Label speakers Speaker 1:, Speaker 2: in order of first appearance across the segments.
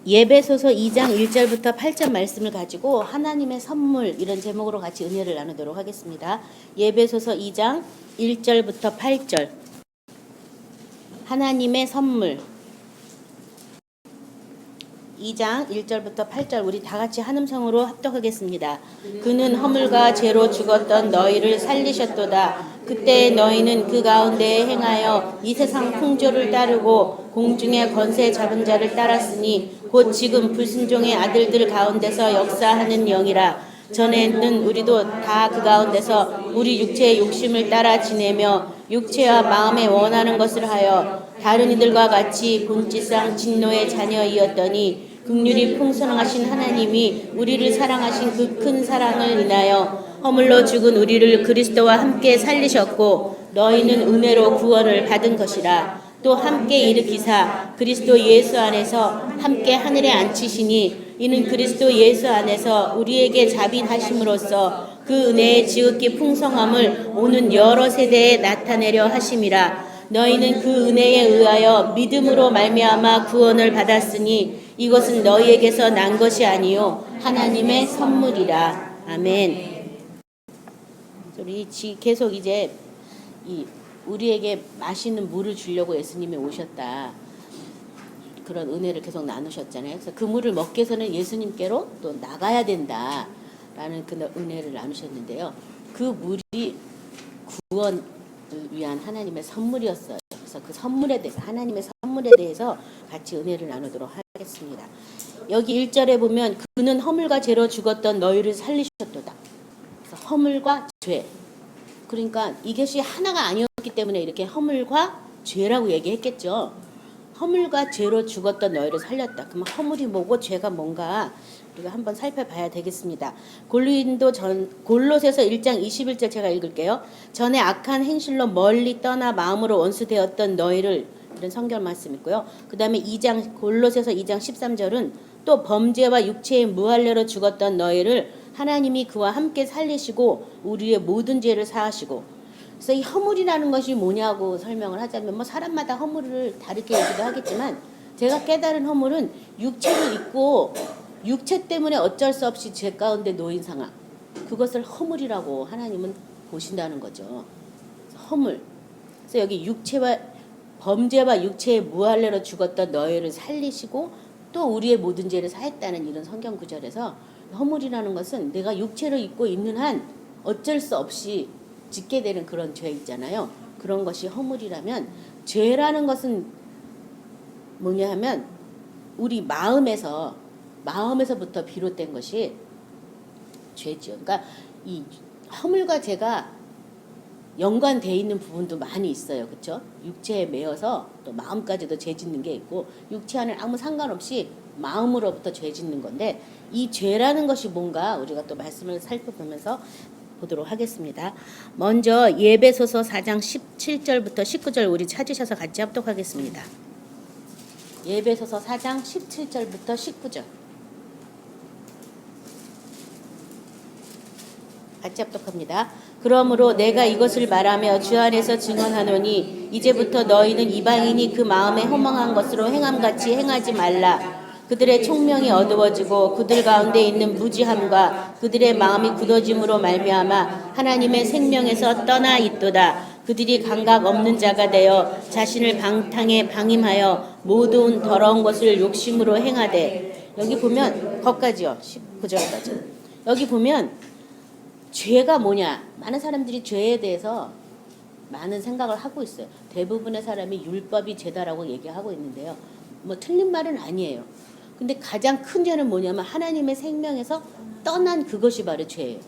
Speaker 1: 예배소서 2장 1절부터 8절 말씀을 가지고 하나님의 선물 이런 제목으로 같이 은혜를 나누도록 하겠습니다. 예배소서 2장 1절부터 8절 하나님의 선물 2장 1절부터 8절 우리 다 같이 한 음성으로 합독하겠습니다. 그는 허물과 죄로 죽었던 너희를 살리셨도다. 그때 너희는 그 가운데에 행하여 이 세상 풍조를 따르고 공중의 권세 잡은 자를 따랐으니 곧 지금 불순종의 아들들 가운데서 역사하는 영이라. 전에는 우리도 다 그 가운데서 우리 육체의 욕심을 따라 지내며 육체와 마음에 원하는 것을 하여 다른 이들과 같이 본질상 진노의 자녀이었더니 긍휼이 풍성하신 하나님이 우리를 사랑하신 그 큰 사랑을 인하여 허물로 죽은 우리를 그리스도와 함께 살리셨고 너희는 은혜로 구원을 받은 것이라. 또 함께 일으키사 그리스도 예수 안에서 함께 하늘에 앉히시니 이는 그리스도 예수 안에서 우리에게 자비하심으로써 그 은혜의 지극히 풍성함을 오는 여러 세대에 나타내려 하심이라. 너희는 그 은혜에 의하여 믿음으로 말미암아 구원을 받았으니 이것은 너희에게서 난 것이 아니요 하나님의 선물이라. 아멘. 우리 계속 이제 우리에게 마시는 물을 주려고 예수님이 오셨다. 그런 은혜를 계속 나누셨잖아요. 그래서 그 물을 먹기 위해서는 예수님께로 또 나가야 된다라는 그 은혜를 나누셨는데요. 그 물이 구원을 위한 하나님의 선물이었어요. 그래서 그 선물에 대해서 하나님의 선물에 대해서 같이 은혜를 나누도록 하겠습니다. 여기 1절에 보면 그는 허물과 죄로 죽었던 너희를 살리셨도다. 그래서 허물과 죄. 그러니까 이것이 하나가 아니었기 때문에 이렇게 허물과 죄라고 얘기했겠죠. 허물과 죄로 죽었던 너희를 살렸다. 그러면 허물이 뭐고 죄가 뭔가 우리가 한번 살펴봐야 되겠습니다. 골로새서 1장 21절 제가 읽을게요. 전에 악한 행실로 멀리 떠나 마음으로 원수되었던 너희를 이런 성경 말씀 있고요. 그 다음에 골로새서 2장 13절은 또 범죄와 육체의 무할례로 죽었던 너희를 하나님이 그와 함께 살리시고 우리의 모든 죄를 사하시고. 그래서 이 허물이라는 것이 뭐냐고 설명을 하자면 뭐 사람마다 허물을 다르게 얘기도 하겠지만 제가 깨달은 허물은 육체를 입고 육체 때문에 어쩔 수 없이 죄 가운데 놓인 상황, 그것을 허물이라고 하나님은 보신다는 거죠. 허물. 그래서 여기 범죄와 육체의 무할례로 죽었던 너희를 살리시고 또 우리의 모든 죄를 사했다는 이런 성경 구절에서 허물이라는 것은 내가 육체를 입고 있는 한 어쩔 수 없이 짓게 되는 그런 죄 있잖아요. 그런 것이 허물이라면 죄라는 것은 뭐냐 하면 우리 마음에서부터 비롯된 것이 죄죠. 그러니까 이 허물과 죄가 연관되어 있는 부분도 많이 있어요. 그렇죠? 육체에 매여서 또 마음까지도 죄 짓는 게 있고 육체와는 아무 상관없이 마음으로부터 죄 짓는 건데 이 죄라는 것이 뭔가 우리가 또 말씀을 살펴보면서 보도록 하겠습니다. 먼저 예배소서 4장 17절부터 19절 우리 찾으셔서 같이 합독하겠습니다. 예배소서 4장 17절부터 19절 같이 합독합니다. 그러므로 내가 이것을 말하며 주 안에서 증언하노니 이제부터 너희는 이방인이 그 마음에 허망한 것으로 행함같이 행하지 말라. 그들의 총명이 어두워지고 그들 가운데 있는 무지함과 그들의 마음이 굳어짐으로 말미암아 하나님의 생명에서 떠나 있도다. 그들이 감각 없는 자가 되어 자신을 방탕에 방임하여 모든 더러운 것을 욕심으로 행하되. 여기 보면 거기까지요. 19절까지. 여기 보면 죄가 뭐냐. 많은 사람들이 죄에 대해서 많은 생각을 하고 있어요. 대부분의 사람이 율법이 죄다라고 얘기하고 있는데요. 뭐 틀린 말은 아니에요. 근데 가장 큰 죄는 뭐냐면 하나님의 생명에서 떠난 그것이 바로 죄예요.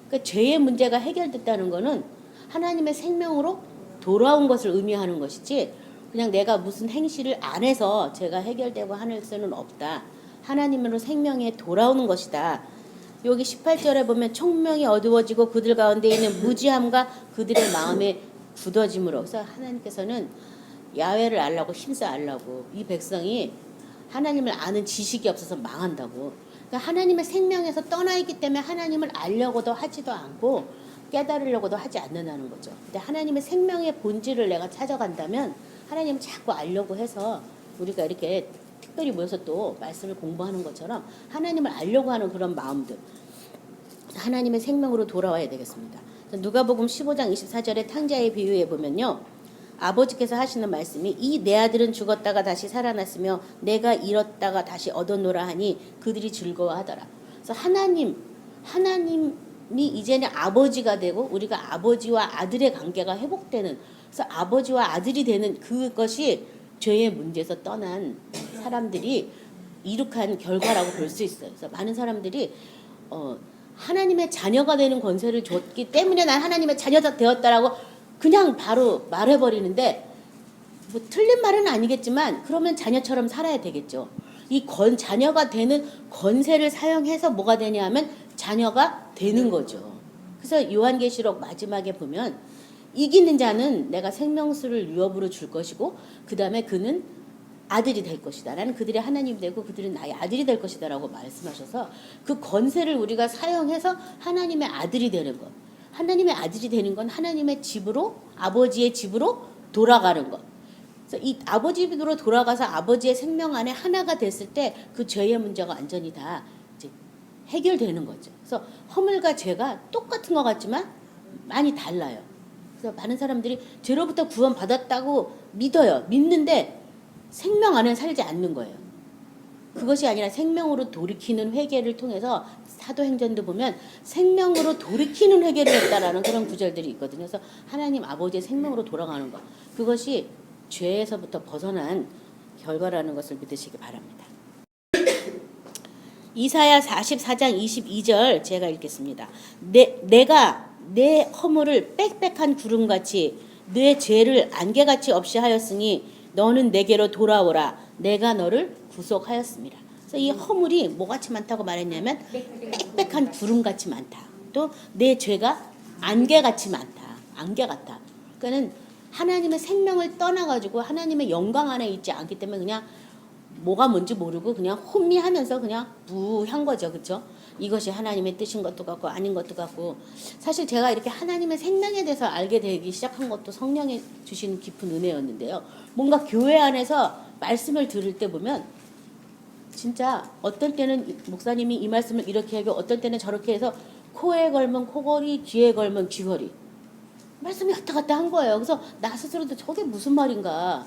Speaker 1: 그러니까 죄의 문제가 해결됐다는 거는 하나님의 생명으로 돌아온 것을 의미하는 것이지 그냥 내가 무슨 행실을 안 해서 죄가 해결되고 하는 수는 없다. 하나님으로 생명에 돌아오는 것이다. 여기 18절에 보면 총명이 어두워지고 그들 가운데 있는 무지함과 그들의 마음에 굳어짐으로. 그래서 하나님께서는 야훼를 알라고 힘써 알라고 이 백성이 하나님을 아는 지식이 없어서 망한다고. 그러니까 하나님의 생명에서 떠나 있기 때문에 하나님을 알려고도 하지도 않고 깨달으려고도 하지 않는다는 거죠. 근데 하나님의 생명의 본질을 내가 찾아간다면 하나님을 자꾸 알려고 해서 우리가 이렇게 특별히 모여서 또 말씀을 공부하는 것처럼 하나님을 알려고 하는 그런 마음들, 하나님의 생명으로 돌아와야 되겠습니다. 누가복음 15장 24절의 탕자의 비유에 보면요, 아버지께서 하시는 말씀이 이 내 아들은 죽었다가 다시 살아났으며 내가 잃었다가 다시 얻었노라 하니 그들이 즐거워하더라. 그래서 하나님이 이제는 아버지가 되고 우리가 아버지와 아들의 관계가 회복되는, 그래서 아버지와 아들이 되는 그것이 죄의 문제에서 떠난 사람들이 이룩한 결과라고 볼 수 있어요. 그래서 많은 사람들이 하나님의 자녀가 되는 권세를 줬기 때문에 난 하나님의 자녀가 되었다라고 그냥 바로 말해버리는데, 뭐 틀린 말은 아니겠지만 그러면 자녀처럼 살아야 되겠죠. 이 자녀가 되는 권세를 사용해서 뭐가 되냐 하면 자녀가 되는 거죠. 그래서 요한계시록 마지막에 보면 이기는 자는 내가 생명수를 유업으로 줄 것이고 그 다음에 그는 아들이 될 것이다. 나는 그들의 하나님이 되고 그들은 나의 아들이 될 것이다 라고 말씀하셔서 그 권세를 우리가 사용해서 하나님의 아들이 되는 것, 하나님의 아들이 되는 건 하나님의 집으로, 아버지의 집으로 돌아가는 것. 그래서 이 아버지 집으로 돌아가서 아버지의 생명 안에 하나가 됐을 때 그 죄의 문제가 완전히 다 이제 해결되는 거죠. 그래서 허물과 죄가 똑같은 것 같지만 많이 달라요. 그래서 많은 사람들이 죄로부터 구원받았다고 믿는데 생명 안에 살지 않는 거예요. 그것이 아니라 생명으로 돌이키는 회개를 통해서 사도행전도 보면 생명으로 돌이키는 회개를 했다라는 그런 구절들이 있거든요. 그래서 하나님 아버지의 생명으로 돌아가는 것, 그것이 죄에서부터 벗어난 결과라는 것을 믿으시기 바랍니다. 이사야 44장 22절 제가 읽겠습니다. 내가 내 허물을 빽빽한 구름같이 내 죄를 안개같이 없이 하였으니 너는 내게로 돌아오라. 내가 너를 구속하였습니다. 그래서 이 허물이 뭐같이 많다고 말했냐면 빽빽한 구름같이 많다. 또 내 죄가 안개같이 많다. 안개 같다. 그러니까는 하나님의 생명을 떠나가지고 하나님의 영광 안에 있지 않기 때문에 그냥 뭐가 뭔지 모르고 그냥 혼미하면서 그냥 무한 거죠. 그렇죠? 이것이 하나님의 뜻인 것도 같고 아닌 것도 같고. 사실 제가 이렇게 하나님의 생명에 대해서 알게 되기 시작한 것도 성령이 주신 깊은 은혜였는데요. 뭔가 교회 안에서 말씀을 들을 때 보면 진짜 어떤 때는 목사님이 이 말씀을 이렇게 하고 어떤 때는 저렇게 해서 코에 걸면 코걸이, 귀에 걸면 귀걸이. 말씀이 왔다 갔다 한 거예요. 그래서 나 스스로도 저게 무슨 말인가.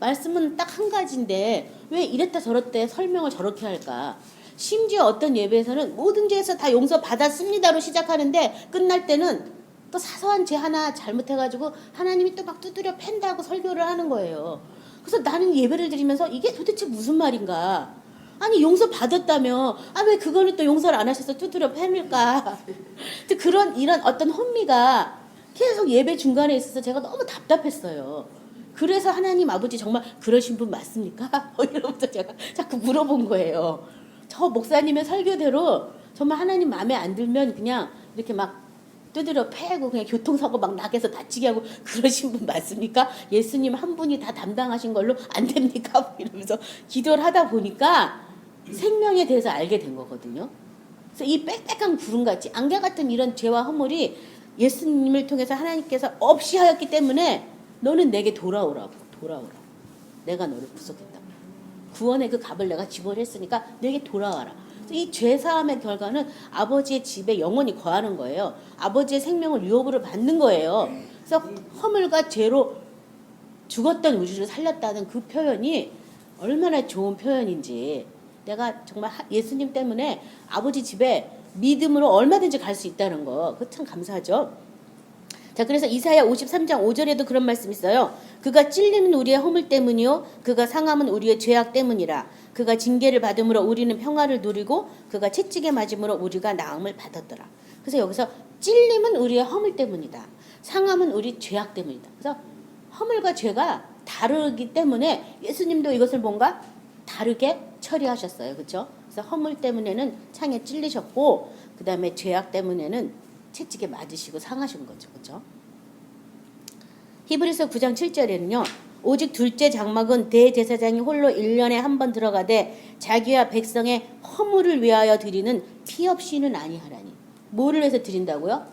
Speaker 1: 말씀은 딱 한 가지인데 왜 이랬다 저랬다 설명을 저렇게 할까. 심지어 어떤 예배에서는 모든 죄에서 다 용서받았습니다로 시작하는데 끝날 때는 또 사소한 죄 하나 잘못해가지고 하나님이 또 막 두드려 팬다고 설교를 하는 거예요. 그래서 나는 예배를 드리면서 이게 도대체 무슨 말인가. 아니 용서받았다며 왜 그거는 또 용서를 안 하셔서 두드려 팬일까. 이런 어떤 혼미가 계속 예배 중간에 있어서 제가 너무 답답했어요. 그래서 하나님 아버지 정말 그러신 분 맞습니까? 이러면서 제가 자꾸 물어본 거예요. 저 목사님의 설교대로 정말 하나님 마음에 안 들면 그냥 이렇게 막 두드려 패고 그냥 교통사고 막 나게서 다치게 하고 그러신 분 맞습니까? 예수님 한 분이 다 담당하신 걸로 안 됩니까? 이러면서 기도를 하다 보니까 생명에 대해서 알게 된 거거든요. 그래서 이 빽빽한 구름같이 안개 같은 이런 죄와 허물이 예수님을 통해서 하나님께서 없이 하였기 때문에 너는 내게 돌아오라. 내가 너를 구속했다. 구원의 그 값을 내가 지불했으니까 내게 돌아와라. 이 죄사함의 결과는 아버지의 집에 영원히 거하는 거예요. 아버지의 생명을 유업으로 받는 거예요. 그래서 허물과 죄로 죽었던 우리를 살렸다는 그 표현이 얼마나 좋은 표현인지, 내가 정말 예수님 때문에 아버지 집에 믿음으로 얼마든지 갈 수 있다는 거, 그거 참 감사하죠. 자, 그래서 이사야 53장 5절에도 그런 말씀이 있어요. 그가 찔리는 우리의 허물 때문이요 그가 상함은 우리의 죄악 때문이라. 그가 징계를 받음으로 우리는 평화를 누리고 그가 채찍에 맞음으로 우리가 나음을 받았더라. 그래서 여기서 찔림은 우리의 허물 때문이다. 상함은 우리 죄악 때문이다. 그래서 허물과 죄가 다르기 때문에 예수님도 이것을 뭔가 다르게 처리하셨어요. 그렇죠? 그래서 허물 때문에는 창에 찔리셨고 그 다음에 죄악 때문에는 채찍에 맞으시고 상하신 거죠. 그렇죠? 히브리서 9장 7절에는요. 오직 둘째 장막은 대제사장이 홀로 1년에 한 번 들어가되 자기와 백성의 허물을 위하여 드리는 피 없이는 아니하라니. 뭐를 위해서 드린다고요?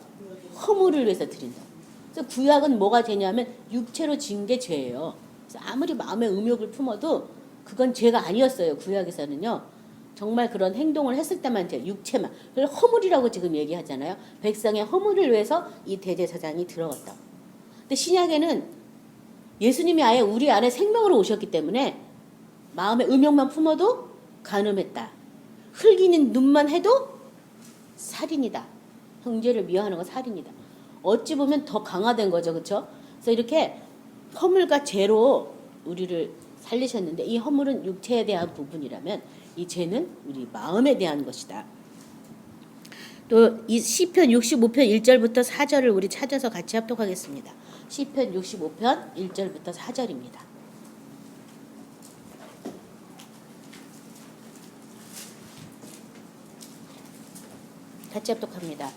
Speaker 1: 허물을 위해서 드린다고. 그래서 구약은 뭐가 되냐면 육체로 진 게 죄예요. 그래서 아무리 마음에 음욕을 품어도 그건 죄가 아니었어요. 구약에서는요. 정말 그런 행동을 했을 때만 죄, 육체만. 그걸 허물이라고 지금 얘기하잖아요. 백성의 허물을 위해서 이 대제사장이 들어갔다고. 근데 신약에는 예수님이 아예 우리 안에 생명으로 오셨기 때문에 마음의 음욕만 품어도 간음했다. 흘기는 눈만 해도 살인이다. 형제를 미워하는 건 살인이다. 어찌 보면 더 강화된 거죠. 그렇죠? 그래서 이렇게 허물과 죄로 우리를 살리셨는데 이 허물은 육체에 대한 부분이라면 이 죄는 우리 마음에 대한 것이다. 또 이 시편 65편 1절부터 4절을 우리 찾아서 같이 합독하겠습니다. 시편 65편 1절부터 4절입니다. 같이 합독합니다.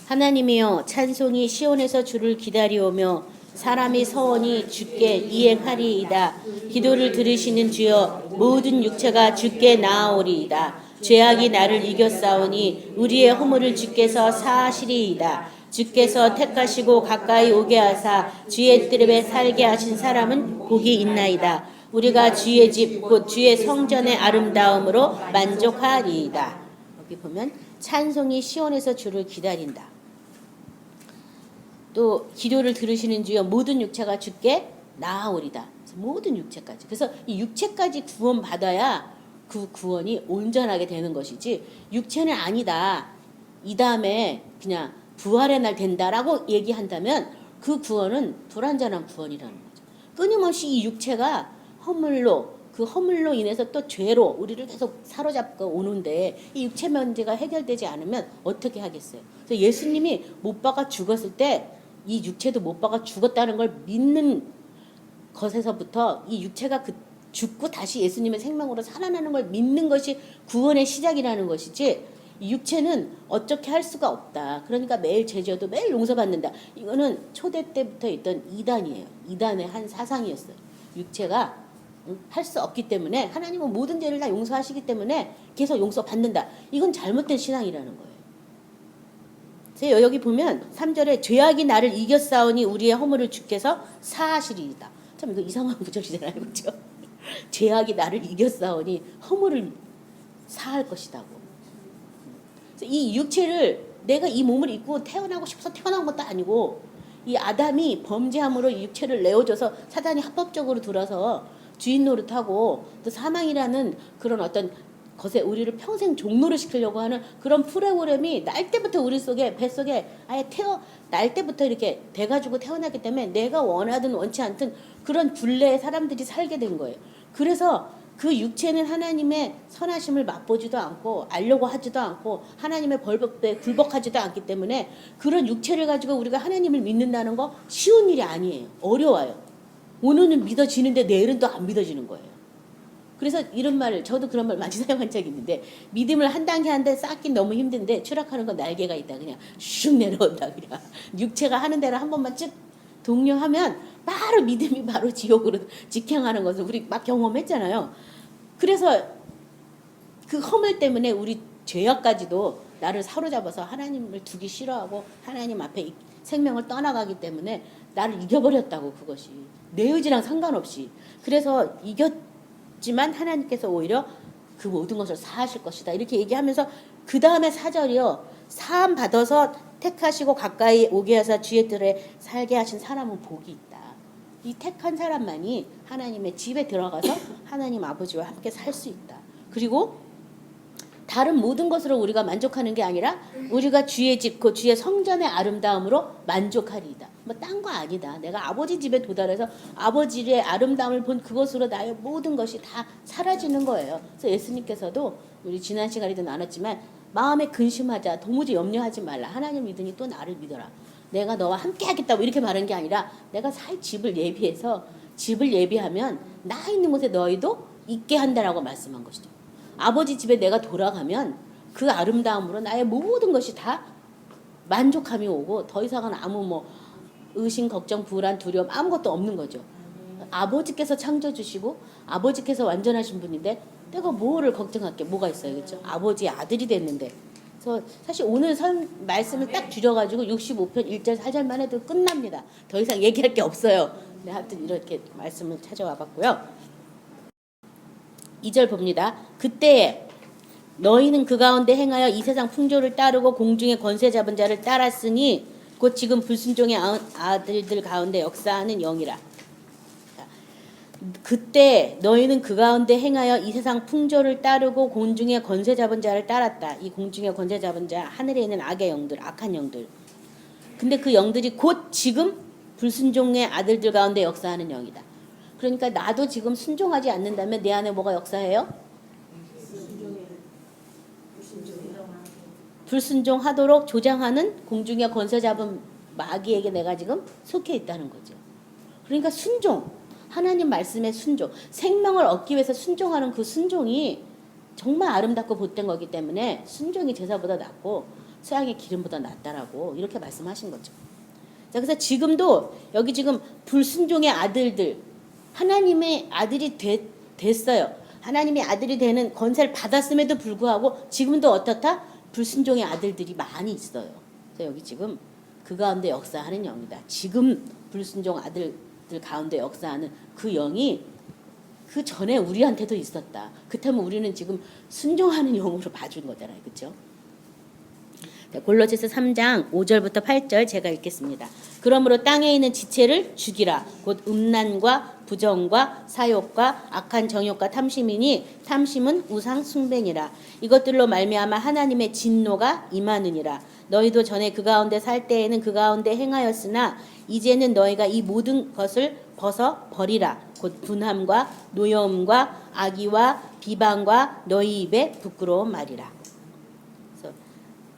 Speaker 1: 하나님이여 찬송이 시온에서 주를 기다리오며 사람이 서원이 주께 이행하리이다. 기도를 들으시는 주여 모든 육체가 주께 나아오리이다. 죄악이 나를 이겼사오니 우리의 허물을 주께서 사하시리이다. 주께서 택하시고 가까이 오게 하사 주의 뜰에 살게 하신 사람은 복이 있나이다. 우리가 주의 집 곧 주의 성전의 아름다움으로 만족하리이다. 여기 보면 찬송이 시온에서 주를 기다린다. 또 기도를 들으시는 주여 모든 육체가 주께 나아오리다. 모든 육체까지. 그래서 이 육체까지 구원 받아야 그 구원이 온전하게 되는 것이지 육체는 아니다. 이 다음에 그냥 부활의 날 된다라고 얘기한다면 그 구원은 불완전한 구원이라는 거죠. 끊임없이 이 육체가 그 허물로 인해서 또 죄로 우리를 계속 사로잡고 오는데 이 육체 문제가 해결되지 않으면 어떻게 하겠어요? 그래서 예수님이 못 박아 죽었을 때 이 육체도 못 박아 죽었다는 걸 믿는 것에서부터 이 육체가 죽고 다시 예수님의 생명으로 살아나는 걸 믿는 것이 구원의 시작이라는 것이지 이 육체는 어떻게 할 수가 없다. 그러니까 매일 죄져도 매일 용서받는다. 이거는 초대 때부터 있던 이단이에요. 이단의 한 사상이었어요. 육체가 할 수 없기 때문에 하나님은 모든 죄를 다 용서하시기 때문에 계속 용서받는다. 이건 잘못된 신앙이라는 거예요. 여기 보면 3절에 죄악이 나를 이겼사오니 우리의 허물을 주께서 사하시리이다. 참 이거 이상한 구절이잖아요. 그렇죠? 죄악이 나를 이겼사오니 허물을 사할 것이다고. 이 육체를 내가 이 몸을 입고 태어나고 싶어서 태어난 것도 아니고 이 아담이 범죄함으로 이 육체를 내어줘서 사단이 합법적으로 들어서 주인 노릇하고 또 사망이라는 그런 어떤 것에 우리를 평생 종노를 시키려고 하는 그런 프로그램이 날 때부터 우리 속에 뱃속에 아예 날 때부터 이렇게 돼가지고 태어나기 때문에 내가 원하든 원치 않든 그런 굴레에 사람들이 살게 된 거예요. 그래서 그 육체는 하나님의 선하심을 맛보지도 않고 알려고 하지도 않고 하나님의 벌법에 굴복하지도 않기 때문에 그런 육체를 가지고 우리가 하나님을 믿는다는 거 쉬운 일이 아니에요. 어려워요. 오늘은 믿어지는데 내일은 또 안 믿어지는 거예요. 그래서 이런 말을 저도 그런 말 많이 사용한 적이 있는데 믿음을 한 단계 한 단계 쌓긴 너무 힘든데 추락하는 건 날개가 있다. 그냥 슉 내려온다. 그냥 육체가 하는 대로 한 번만 쭉 독려하면 바로 믿음이 바로 지옥으로 직행하는 것을 우리 막 경험했잖아요. 그래서 그 허물 때문에 우리 죄악까지도 나를 사로잡아서 하나님을 두기 싫어하고 하나님 앞에 생명을 떠나가기 때문에 나를 이겨버렸다고. 그것이 내 의지랑 상관없이. 그래서 이겼지만 하나님께서 오히려 그 모든 것을 사하실 것이다 이렇게 얘기하면서 그 다음에 4절이요. 사함 받아서 택하시고 가까이 오게 하사 주의 뜰에 살게 하신 사람은 복이 있다. 이 택한 사람만이 하나님의 집에 들어가서 하나님 아버지와 함께 살 수 있다. 그리고 다른 모든 것으로 우리가 만족하는 게 아니라 우리가 주의 집, 그 주의 성전의 아름다움으로 만족하리이다. 뭐 딴 거 아니다. 내가 아버지 집에 도달해서 아버지의 아름다움을 본 그것으로 나의 모든 것이 다 사라지는 거예요. 그래서 예수님께서도 우리 지난 시간에도 나눴지만 마음에 근심하자. 도무지 염려하지 말라. 하나님 믿으니 또 나를 믿어라. 내가 너와 함께 하겠다고 이렇게 말한 게 아니라 내가 살 집을 예비해서 집을 예비하면 나 있는 곳에 너희도 있게 한다라고 말씀한 것이죠. 아버지 집에 내가 돌아가면 그 아름다움으로 나의 모든 것이 다 만족함이 오고 더 이상은 아무 뭐 의심, 걱정, 불안, 두려움 아무것도 없는 거죠. 아버지께서 창조주시고 아버지께서 완전하신 분인데 내가 뭐를 걱정할 게 뭐가 있어요. 그렇죠? 아버지의 아들이 됐는데. 그래서 사실 오늘 말씀을 딱 줄여가지고 65편 1절 4절만 해도 끝납니다. 더 이상 얘기할 게 없어요. 네, 하여튼 이렇게 말씀을 찾아와 봤고요. 2절 봅니다. 그때에 너희는 그 가운데 행하여 이 세상 풍조를 따르고 공중의 권세 잡은 자를 따랐으니 곧 지금 불순종의 아들들 가운데 역사하는 영이라. 그때 너희는 그 가운데 행하여 이 세상 풍조를 따르고 공중의 권세 잡은 자를 따랐다. 이 공중의 권세 잡은 자, 하늘에 있는 악의 영들, 악한 영들. 근데 그 영들이 곧 지금 불순종의 아들들 가운데 역사하는 영이다. 그러니까 나도 지금 순종하지 않는다면 내 안에 뭐가 역사해요? 불순종하도록 조장하는 공중의 권세 잡은 마귀에게 내가 지금 속해 있다는 거죠. 그러니까 순종, 하나님 말씀의 순종, 생명을 얻기 위해서 순종하는 그 순종이 정말 아름답고 복된 거기 때문에 순종이 제사보다 낫고 수양의 기름보다 낫다라고 이렇게 말씀하신 거죠. 자, 그래서 지금도 여기 지금 불순종의 아들들, 하나님의 아들이 됐어요. 하나님의 아들이 되는 권세를 받았음에도 불구하고 지금도 어떻다? 불순종의 아들들이 많이 있어요. 그래서 여기 지금 그 가운데 역사하는 영이다. 지금 불순종 아들들 가운데 역사하는 그 영이 그 전에 우리한테도 있었다. 그렇다면 우리는 지금 순종하는 영으로 봐준 거잖아요. 그렇죠? 골로새서 3장 5절부터 8절 제가 읽겠습니다. 그러므로 땅에 있는 지체를 죽이라. 곧 음란과 부정과 사욕과 악한 정욕과 탐심이니 탐심은 우상 숭배니라. 이것들로 말미암아 하나님의 진노가 임하느니라. 너희도 전에 그 가운데 살 때에는 그 가운데 행하였으나 이제는 너희가 이 모든 것을 벗어 버리라. 곧 분함과 노여움과 악의와 비방과 너희 입에 부끄러운 말이라.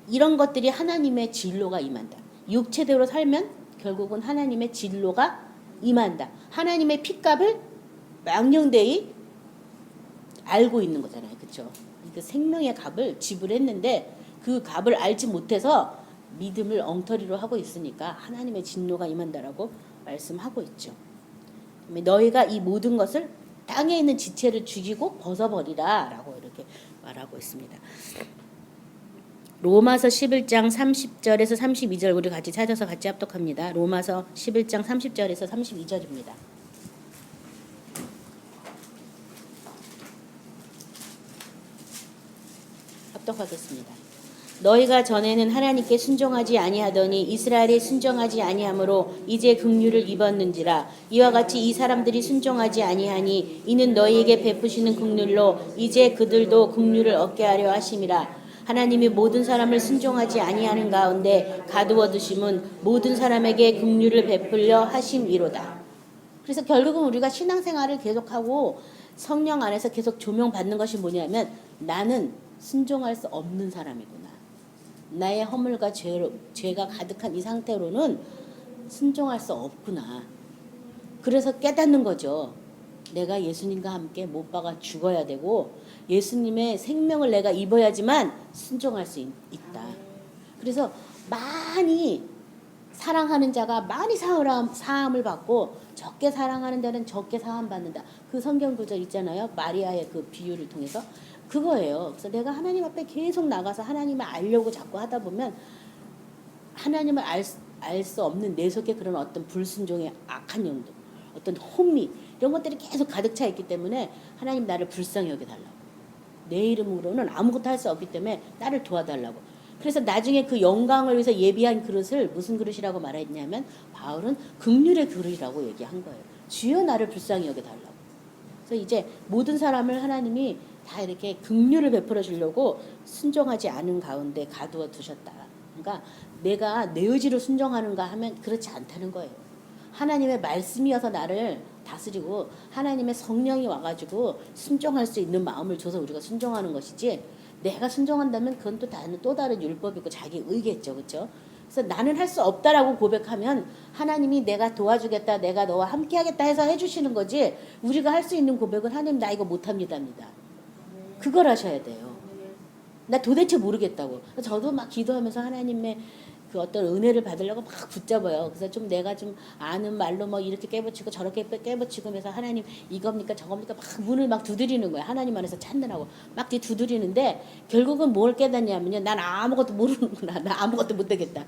Speaker 1: 이런 것들이 하나님의 진노가 임한다. 육체대로 살면 결국은 하나님의 진노가 임한다. 하나님의 핏값을 망령되이 알고 있는 거잖아요. 그렇죠? 그 생명의 값을 지불했는데 그 값을 알지 못해서 믿음을 엉터리로 하고 있으니까 하나님의 진노가 임한다라고 말씀하고 있죠. 너희가 이 모든 것을 땅에 있는 지체를 죽이고 벗어버리라 라고 이렇게 말하고 있습니다. 로마서 11장 30절에서 32절 우리 같이 찾아서 같이 합독합니다. 로마서 11장 30절에서 32절입니다. 합독하겠습니다. 너희가 전에는 하나님께 순종하지 아니하더니 이스라엘이 순종하지 아니하므로 이제 긍휼을 입었는지라. 이와 같이 이 사람들이 순종하지 아니하니 이는 너희에게 베푸시는 긍휼로 이제 그들도 긍휼을 얻게 하려 하심이라. 하나님이 모든 사람을 순종하지 아니하는 가운데 가두어 두심은 모든 사람에게 긍휼을 베풀려 하심이로다. 그래서 결국은 우리가 신앙생활을 계속하고 성령 안에서 계속 조명받는 것이 뭐냐면 나는 순종할 수 없는 사람이구나. 나의 허물과 죄가 가득한 이 상태로는 순종할 수 없구나. 그래서 깨닫는 거죠. 내가 예수님과 함께 못 박아 죽어야 되고 예수님의 생명을 내가 입어야지만 순종할 수 있다. 그래서 많이 사랑하는 자가 많이 사함을 받고 적게 사랑하는 자는 적게 사함 받는다. 그 성경 구절 있잖아요. 마리아의 그 비유를 통해서 그거예요. 그래서 내가 하나님 앞에 계속 나가서 하나님을 알려고 자꾸 하다 보면 하나님을 알 수 없는 내 속에 그런 어떤 불순종의 악한 영들, 어떤 혼미 이런 것들이 계속 가득 차 있기 때문에 하나님 나를 불쌍히 여겨달라고. 내 이름으로는 아무것도 할 수 없기 때문에 나를 도와달라고. 그래서 나중에 그 영광을 위해서 예비한 그릇을 무슨 그릇이라고 말했냐면 바울은 긍휼의 그릇이라고 얘기한 거예요. 주여 나를 불쌍히 여겨달라고. 그래서 이제 모든 사람을 하나님이 다 이렇게 긍휼을 베풀어 주려고 순종하지 않은 가운데 가두어 두셨다. 그러니까 내가 내 의지로 순종하는가 하면 그렇지 않다는 거예요. 하나님의 말씀이어서 나를 다스리고 하나님의 성령이 와가지고 순종할 수 있는 마음을 줘서 우리가 순종하는 것이지 내가 순종한다면 그건 또 다른 율법이고 자기 의겠죠. 그렇죠? 그래서 나는 할 수 없다라고 고백하면 하나님이 내가 도와주겠다 내가 너와 함께 하겠다 해서 해주시는 거지 우리가 할 수 있는 고백은 하나님 나 이거 못합니다입니다. 그걸 하셔야 돼요. 나 도대체 모르겠다고. 저도 막 기도하면서 하나님의 그 어떤 은혜를 받으려고 막 붙잡아요. 그래서 좀 내가 좀 아는 말로 뭐 이렇게 깨부치고 저렇게 깨부치고 하면서 하나님 이겁니까 저겁니까 막 문을 막 두드리는 거야. 하나님 안에서 찾느라고 막 두드리는데 결국은 뭘 깨닫냐면요. 난 아무것도 모르는구나. 나 아무것도 못 되겠다.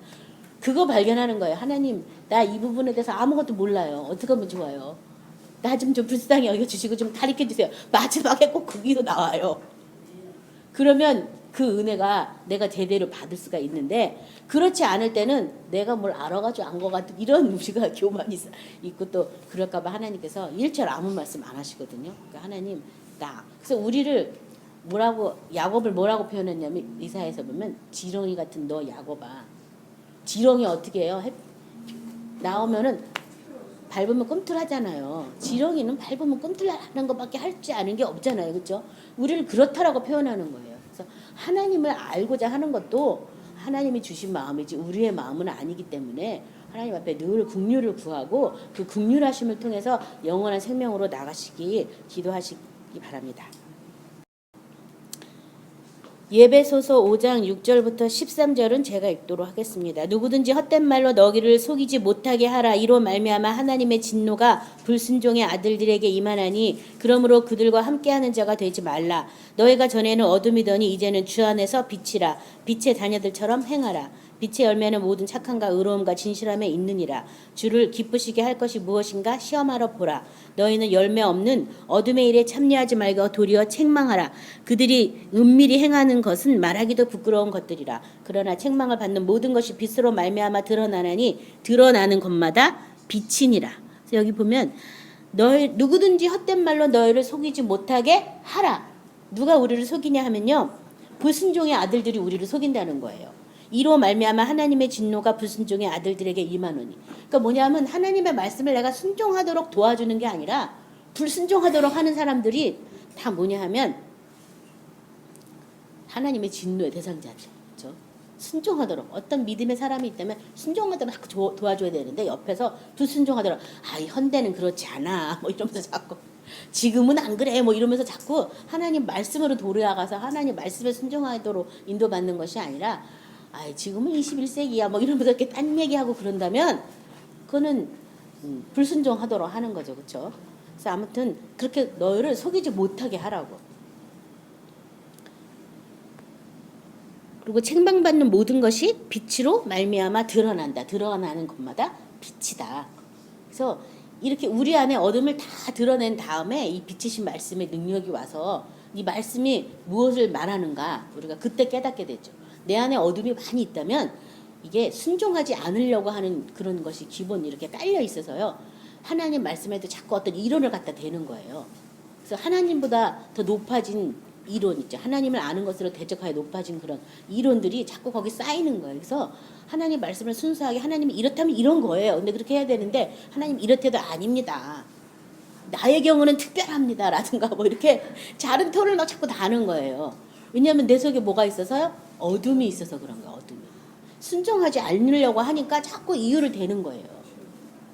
Speaker 1: 그거 발견하는 거예요. 하나님 나 이 부분에 대해서 아무것도 몰라요. 어떻게 하면 좋아요. 나 좀 불쌍히 여겨주시고 좀 가르쳐주세요. 마지막에 꼭 거기서 나와요. 그러면 그 은혜가 내가 제대로 받을 수가 있는데, 그렇지 않을 때는 내가 뭘 알아가지고 안 것 같은 이런 우리가 교만이 있고, 또 그럴까봐 하나님께서 일절 아무 말씀 안 하시거든요. 그러니까 하나님 그래서 우리를 야곱을 뭐라고 표현했냐면, 이사야에서 보면 지렁이 같은 너 야곱아. 지렁이 어떻게 해요? 나오면은 밟으면 꿈틀하잖아요. 지렁이는 밟으면 꿈틀하는 것밖에 할 줄 아는 게 없잖아요. 그렇죠? 우리를 그렇다라고 표현하는 거예요. 그래서 하나님을 알고자 하는 것도 하나님이 주신 마음이지 우리의 마음은 아니기 때문에 하나님 앞에 늘 긍휼을 구하고 그 긍휼하심을 통해서 영원한 생명으로 나가시기 기도하시기 바랍니다. 예배소서 5장 6절부터 13절은 제가 읽도록 하겠습니다. 누구든지 헛된 말로 너희를 속이지 못하게 하라. 이로 말미암아 하나님의 진노가 불순종의 아들들에게 임하나니 그러므로 그들과 함께하는 자가 되지 말라. 너희가 전에는 어둠이더니 이제는 주 안에서 빛이라. 빛의 자녀들처럼 행하라. 빛의 열매는 모든 착함과 의로움과 진실함에 있느니라. 주를 기쁘시게 할 것이 무엇인가 시험하러 보라. 너희는 열매 없는 어둠의 일에 참여하지 말고 도리어 책망하라. 그들이 은밀히 행하는 것은 말하기도 부끄러운 것들이라. 그러나 책망을 받는 모든 것이 빛으로 말미암아 드러나나니 드러나는 것마다 빛이니라. 그래서 여기 보면 누구든지 헛된 말로 너희를 속이지 못하게 하라. 누가 우리를 속이냐 하면요, 불순종의 아들들이 우리를 속인다는 거예요. 이로 말미암아 하나님의 진노가 불순종의 아들들에게 임하노니. 그러니까 뭐냐면 하나님의 말씀을 내가 순종하도록 도와주는 게 아니라 불순종하도록 하는 사람들이 다 뭐냐 하면 하나님의 진노의 대상자죠. 그렇죠? 순종하도록, 어떤 믿음의 사람이 있다면 순종하도록 도와줘야 되는데 옆에서 불순종하도록, 이 현대는 그렇지 않아 뭐 이러면서 자꾸, 지금은 안 그래 뭐 이러면서 자꾸 하나님 말씀으로 돌아가서 하나님 말씀에 순종하도록 인도받는 것이 아니라, 지금은 21세기야 뭐 이러면서 이렇게 딴 얘기하고 그런다면 그거는 불순종하도록 하는 거죠. 그렇죠? 그래서 아무튼 그렇게 너희를 속이지 못하게 하라고. 그리고 책망받는 모든 것이 빛으로 말미암아 드러난다. 드러나는 것마다 빛이다. 그래서 이렇게 우리 안에 어둠을 다 드러낸 다음에 이 빛이신 말씀의 능력이 와서 이 말씀이 무엇을 말하는가 우리가 그때 깨닫게 되죠. 내 안에 어둠이 많이 있다면 이게 순종하지 않으려고 하는 그런 것이 기본 이렇게 깔려 있어서요. 하나님 말씀에도 자꾸 어떤 이론을 갖다 대는 거예요. 그래서 하나님보다 더 높아진 이론 있죠. 하나님을 아는 것으로 대적하여 높아진 그런 이론들이 자꾸 거기 쌓이는 거예요. 그래서 하나님 말씀을 순수하게 하나님이 이렇다면 이런 거예요. 근데 그렇게 해야 되는데 하나님 이렇대도 아닙니다. 나의 경우는 특별합니다. 라든가 뭐 이렇게 자른 톤을 막 자꾸 다는 거예요. 왜냐하면 내 속에 뭐가 있어서요? 어둠이 있어서 그런 거예요. 어둠이. 순종하지 않으려고 하니까 자꾸 이유를 대는 거예요.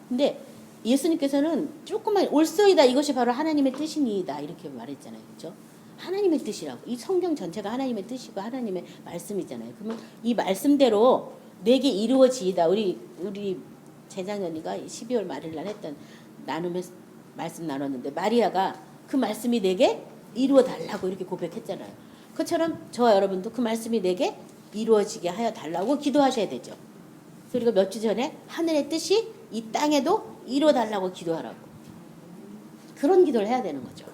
Speaker 1: 근데 예수님께서는 조금만 올소이다 이것이 바로 하나님의 뜻이니이다 이렇게 말했잖아요. 그렇죠? 하나님의 뜻이라고. 이 성경 전체가 하나님의 뜻이고 하나님의 말씀이잖아요. 그러면 이 말씀대로 내게 이루어지이다. 우리 재작년이가 12월 말일 날 했던 나눔의 말씀 나눴는데 마리아가 그 말씀이 내게 이루어 달라고 이렇게 고백했잖아요. 그처럼 저와 여러분도 그 말씀이 내게 이루어지게 하여 달라고 기도하셔야 되죠. 그래서 우리가 몇 주 전에 하늘의 뜻이 이 땅에도 이루어 달라고 기도하라고. 그런 기도를 해야 되는 거죠.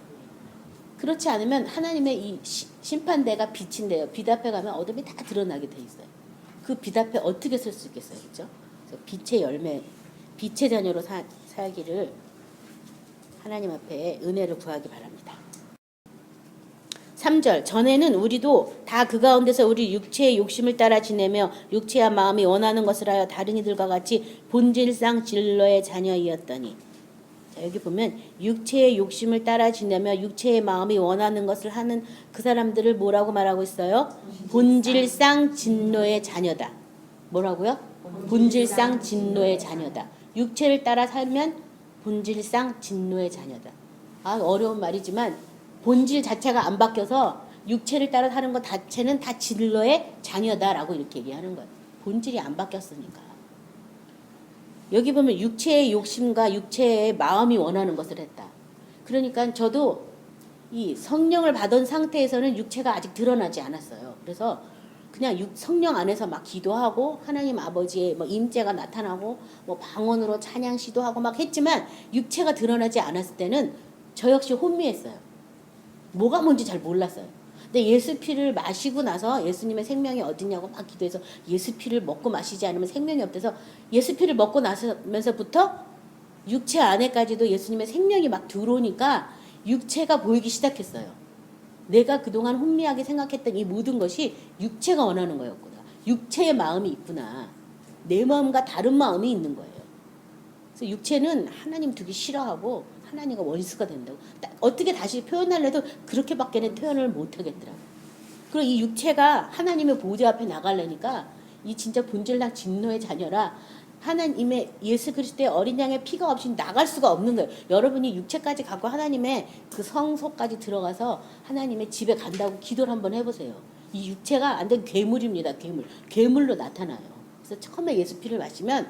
Speaker 1: 그렇지 않으면 하나님의 이 심판대가 빛인데요. 빛 앞에 가면 어둠이 다 드러나게 돼 있어요. 그 빛 앞에 어떻게 설 수 있겠어요. 그렇죠? 그래서 빛의 열매, 빛의 자녀로 살기를 하나님 앞에 은혜를 구하기 바랍니다. 3절 전에는 우리도 다 그 가운데서 우리 육체의 욕심을 따라 지내며 육체와 마음이 원하는 것을 하여 다른 이들과 같이 본질상 진로의 자녀이었더니. 자, 여기 보면 육체의 욕심을 따라 지내며 육체의 마음이 원하는 것을 하는 그 사람들을 뭐라고 말하고 있어요? 본질상 진노의 자녀다. 뭐라고요? 본질상 진노의 자녀다. 육체를 따라 살면 본질상 진노의 자녀다. 어려운 말이지만 본질 자체가 안 바뀌어서 육체를 따라 사는 것 자체는 다 진로의 자녀다라고 이렇게 얘기하는 거예요. 본질이 안 바뀌었으니까. 여기 보면 육체의 욕심과 육체의 마음이 원하는 것을 했다. 그러니까 저도 이 성령을 받은 상태에서는 육체가 아직 드러나지 않았어요. 그래서 그냥 성령 안에서 막 기도하고 하나님 아버지의 뭐 임재가 나타나고 뭐 방언으로 찬양 시도하고 막 했지만 육체가 드러나지 않았을 때는 저 역시 혼미했어요. 뭐가 뭔지 잘 몰랐어요. 근데 예수 피를 마시고 나서 예수님의 생명이 어디냐고 막 기도해서 예수 피를 먹고 마시지 않으면 생명이 없대서 예수 피를 먹고 나서면서부터 육체 안에까지도 예수님의 생명이 막 들어오니까 육체가 보이기 시작했어요. 내가 그동안 혼미하게 생각했던 이 모든 것이 육체가 원하는 거였구나. 육체의 마음이 있구나. 내 마음과 다른 마음이 있는 거예요. 그래서 육체는 하나님 두기 싫어하고 하나님과 원수가 된다고. 어떻게 다시 표현하려도 그렇게밖에는 표현을 못하겠더라고요. 그리고 이 육체가 하나님의 보좌 앞에 나가려니까 이 진짜 본질날 진노의 자녀라 하나님의 예수 그리스도의 어린 양의 피가 없이 나갈 수가 없는 거예요. 여러분이 육체까지 갖고 하나님의 그 성소까지 들어가서 하나님의 집에 간다고 기도를 한번 해보세요. 이 육체가 안 된 괴물입니다. 괴물로 나타나요. 그래서 처음에 예수 피를 마시면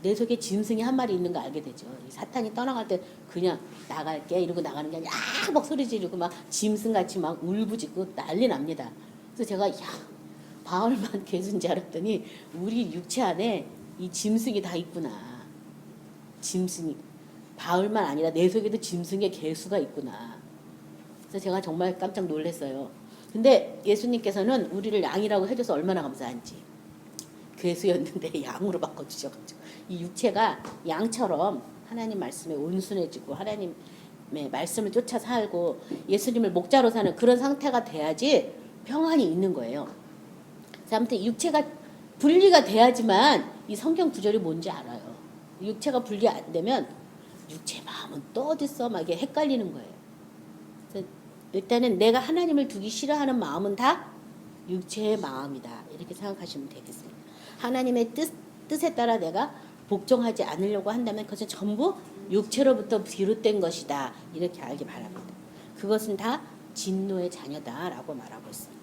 Speaker 1: 내 속에 짐승이 한 마리 있는 거 알게 되죠. 사탄이 떠나갈 때 그냥 나갈게 이러고 나가는 게 아니라 막 소리 지르고 막 짐승같이 막 울부짖고 난리 납니다. 그래서 제가 바울만 괴수인 줄 알았더니 우리 육체 안에 이 짐승이 다 있구나. 짐승이 바울만 아니라 내 속에도 짐승의 개수가 있구나. 그래서 제가 정말 깜짝 놀랐어요. 근데 예수님께서는 우리를 양이라고 해줘서 얼마나 감사한지. 괴수였는데 양으로 바꿔주셔가지고 이 육체가 양처럼 하나님 말씀에 온순해지고 하나님의 말씀을 쫓아 살고 예수님을 목자로 사는 그런 상태가 돼야지 평안이 있는 거예요. 그래서 아무튼 육체가 분리가 돼야지만 이 성경 구절이 뭔지 알아요. 육체가 분리 안 되면 육체 마음은 또 어딨어 막 이게 헷갈리는 거예요. 그래서 일단은 내가 하나님을 두기 싫어하는 마음은 다 육체의 마음이다. 이렇게 생각하시면 되겠습니다. 하나님의 뜻에 따라 내가 복종하지 않으려고 한다면 그것은 전부 육체로부터 비롯된 것이다. 이렇게 알기 바랍니다. 그것은 다 진노의 자녀다라고 말하고 있습니다.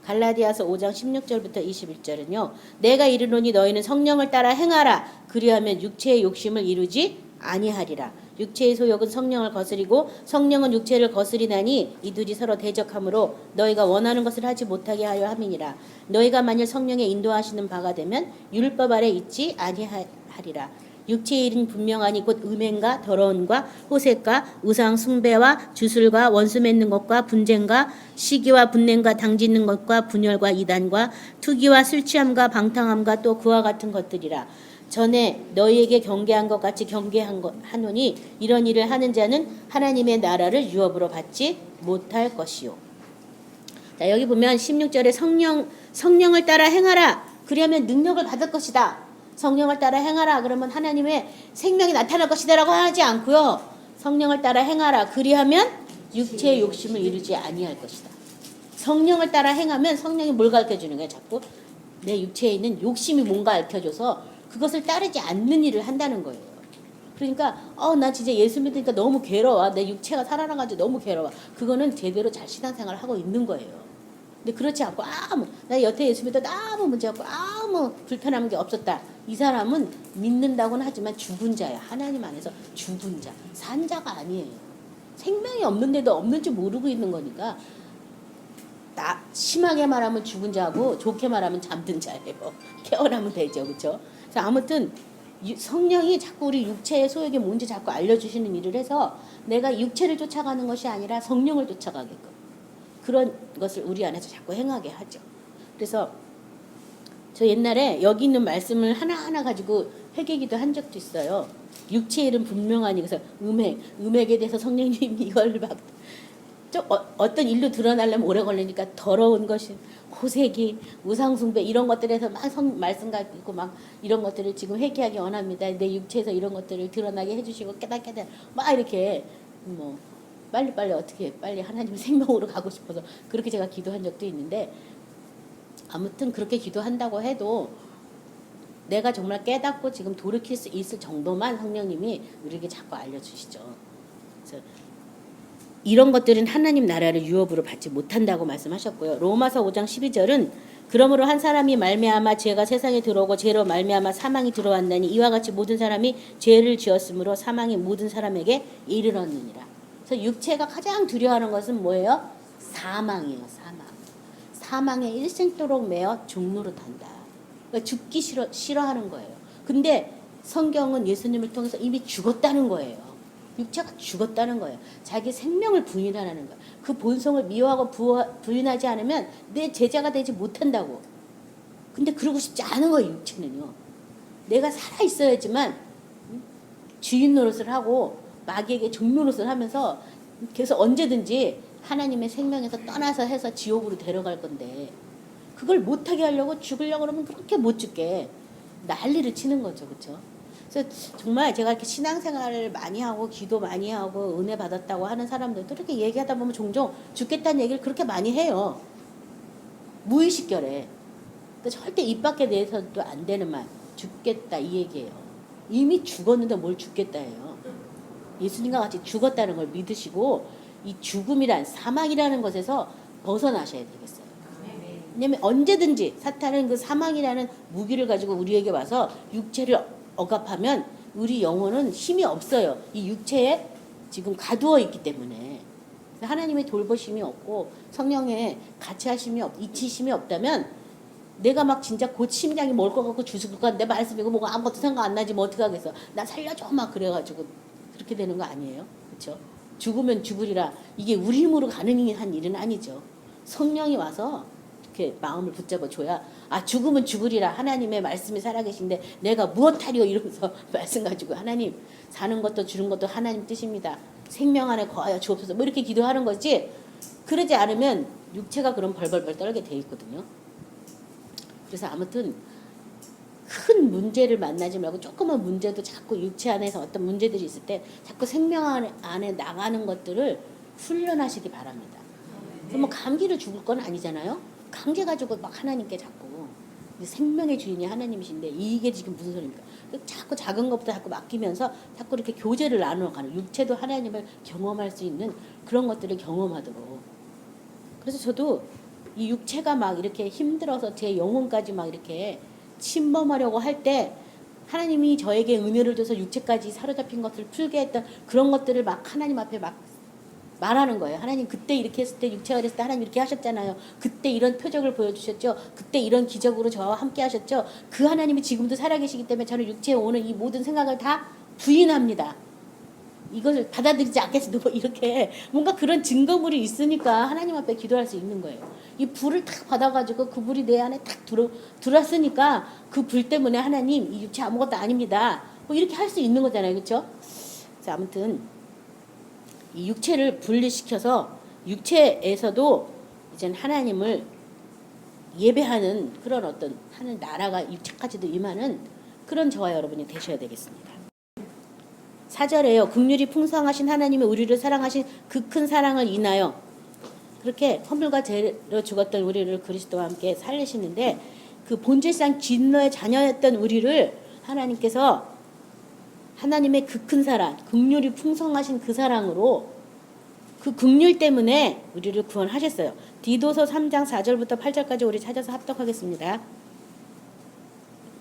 Speaker 1: 갈라디아서 5장 16절부터 21절은요. 내가 이르노니 너희는 성령을 따라 행하라. 그리하면 육체의 욕심을 이루지 아니하리라. 육체의 소욕은 성령을 거스리고 성령은 육체를 거스리나니 이둘이 서로 대적하므로 너희가 원하는 것을 하지 못하게 하려 함이니라. 너희가 만일 성령의 인도하시는 바가 되면 율법 아래 있지 아니하리라. 육체의 일은 분명하니 곧 음행과 더러움과 호색과 우상 숭배와 주술과 원수 맺는 것과 분쟁과 시기와 분냄과 당짓는 것과 분열과 이단과 투기와 술 취함과 방탕함과 또 그와 같은 것들이라. 전에 너희에게 경계한 것 같이 경계하노니 이런 일을 하는 자는 하나님의 나라를 유업으로 받지 못할 것이요. 자, 여기 보면 16절에 성령을 따라 행하라. 그러면 능력을 받을 것이다. 성령을 따라 행하라. 그러면 하나님의 생명이 나타날 것이다라고 하지 않고요. 성령을 따라 행하라. 그리하면 육체의 욕심을 이루지 아니할 것이다. 성령을 따라 행하면 성령이 뭘 가르쳐주는 거예요? 자꾸 내 육체에 있는 욕심이 뭔가 가르쳐줘서 그것을 따르지 않는 일을 한다는 거예요. 그러니까 나 진짜 예수 믿으니까 너무 괴로워. 내 육체가 살아나가지고 너무 괴로워. 그거는 제대로 잘 신앙생활을 하고 있는 거예요. 근데 그렇지 않고 나 여태 예수 믿어도 아무 문제 없고 아무 불편한 게 없었다. 이 사람은 믿는다고는 하지만 죽은 자야. 하나님 안에서 죽은 자. 산 자가 아니에요. 생명이 없는데도 없는지 모르고 있는 거니까 심하게 말하면 죽은 자고 좋게 말하면 잠든 자예요. 깨어나면 되죠. 그렇죠? 아무튼 성령이 자꾸 우리 육체의 소욕이 뭔지 자꾸 알려주시는 일을 해서 내가 육체를 쫓아가는 것이 아니라 성령을 쫓아가게끔 그런 것을 우리 안에서 자꾸 행하게 하죠. 그래서 저 옛날에 여기 있는 말씀을 하나하나 가지고 회개기도 한 적도 있어요. 육체의 일은 분명하니 그래서 음행에 대해서 성령님이 이걸 막 어떤 일로 드러나려면 오래 걸리니까 더러운 것이 호색이 우상숭배 이런 것들에서 막 말씀 가지고 막 이런 것들을 지금 회개하기 원합니다. 내 육체에서 이런 것들을 드러나게 해주시고 깨닫게 막 이렇게 빨리 어떻게 빨리 하나님 생명으로 가고 싶어서 그렇게 제가 기도한 적도 있는데 아무튼 그렇게 기도한다고 해도 내가 정말 깨닫고 지금 돌이킬 수 있을 정도만 성령님이 우리에게 자꾸 알려주시죠. 그래서 이런 것들은 하나님 나라를 유업으로 받지 못한다고 말씀하셨고요. 로마서 5장 12절은 그러므로 한 사람이 말미암아 죄가 세상에 들어오고 죄로 말미암아 사망이 들어왔나니 이와 같이 모든 사람이 죄를 지었으므로 사망이 모든 사람에게 이르렀느니라. 그래서 육체가 가장 두려워하는 것은 뭐예요? 사망이에요. 사망에 일생도록 매어 종노릇한다. 그러니까 죽기 싫어하는 거예요. 근데 성경은 예수님을 통해서 이미 죽었다는 거예요. 육체가 죽었다는 거예요. 자기 생명을 부인하라는 거예요. 그 본성을 미워하고 부인하지 않으면 내 제자가 되지 못한다고. 근데 그러고 싶지 않은 거예요. 육체는요. 내가 살아 있어야지만 주인 노릇을 하고 마귀에게 종 노릇을 하면서 계속 언제든지 하나님의 생명에서 떠나서 해서 지옥으로 데려갈 건데 그걸 못하게 하려고 죽으려고 그러면 그렇게 못 죽게 난리를 치는 거죠. 그렇죠? 그래서 정말 제가 이렇게 신앙생활을 많이 하고 기도 많이 하고 은혜 받았다고 하는 사람들도 이렇게 얘기하다 보면 종종 죽겠다는 얘기를 그렇게 많이 해요. 무의식결에. 그러니까 절대 입 밖에 내서도 안 되는 말. 죽겠다 이 얘기예요. 이미 죽었는데 뭘 죽겠다 해요. 예수님과 같이 죽었다는 걸 믿으시고 이 죽음이란 사망이라는 것에서 벗어나셔야 되겠어요. 왜냐면 언제든지 사탄은 그 사망이라는 무기를 가지고 우리에게 와서 육체를 억압하면 우리 영혼은 힘이 없어요. 이 육체에 지금 가두어 있기 때문에. 하나님의 돌보심이 없고 성령의 같이 하심이 이치심이 없다면 내가 막 진짜 곧 심장이 뭘 것 같고 죽을 것 같고 내 말씀이고 뭐가 아무것도 생각 안 나지 뭐 어떻게 하겠어. 나 살려줘 막 그래가지고 그렇게 되는 거 아니에요. 그렇죠? 죽으면 죽으리라. 이게 우리 힘으로 가능한 일은 아니죠. 성령이 와서 이렇게 마음을 붙잡아 줘야 아 죽으면 죽으리라. 하나님의 말씀이 살아계신데 내가 무엇하리요 이러면서 말씀 가지고 하나님 사는 것도 주는 것도 하나님 뜻입니다. 생명 안에 거하여 주옵소서 뭐 이렇게 기도하는 거지. 그러지 않으면 육체가 그런 벌벌벌 떨게 돼 있거든요. 그래서 아무튼 큰 문제를 만나지 말고 조그만 문제도 자꾸 육체 안에서 어떤 문제들이 있을 때 자꾸 생명 안에 나가는 것들을 훈련하시기 바랍니다. 그래서 뭐 감기를 죽을 건 아니잖아요. 감기 가지고 막 하나님께 자꾸 생명의 주인이 하나님이신데 이게 지금 무슨 소리입니까? 자꾸 작은 것부터 자꾸 맡기면서 자꾸 이렇게 교제를 나눠가는 육체도 하나님을 경험할 수 있는 그런 것들을 경험하도록. 그래서 저도 이 육체가 막 이렇게 힘들어서 제 영혼까지 막 이렇게 침범하려고 할 때 하나님이 저에게 은혜를 줘서 육체까지 사로잡힌 것을 풀게 했던 그런 것들을 막 하나님 앞에 막 말하는 거예요. 하나님 그때 이렇게 했을 때 육체가 됐을 때 하나님 이렇게 하셨잖아요. 그때 이런 표적을 보여주셨죠. 그때 이런 기적으로 저와 함께 하셨죠. 그 하나님이 지금도 살아계시기 때문에 저는 육체에 오는 이 모든 생각을 다 부인합니다. 이것을 받아들이지 않겠습니다. 뭐 이렇게 뭔가 그런 증거물이 있으니까 하나님 앞에 기도할 수 있는 거예요. 이 불을 탁 받아가지고 그 불이 내 안에 탁 들어왔으니까 그 불 때문에 하나님 이 육체 아무것도 아닙니다. 뭐 이렇게 할 수 있는 거잖아요. 그렇죠? 그래서 아무튼 이 육체를 분리시켜서 육체에서도 이제 하나님을 예배하는 그런 어떤 하는 나라가 육체까지도 임하는 그런 저와 여러분이 되셔야 되겠습니다. 4절에요. 긍휼이 풍성하신 하나님이 우리를 사랑하신 그 큰 사랑을 인하여 그렇게 허물과 죄로 죽었던 우리를 그리스도와 함께 살리시는데 그 본질상 진노의 자녀였던 우리를 하나님께서 하나님의 그 큰 사랑, 긍휼이 풍성하신 그 사랑으로 그 긍휼 때문에 우리를 구원하셨어요. 디도서 3장 4절부터 8절까지 우리 찾아서 합독하겠습니다.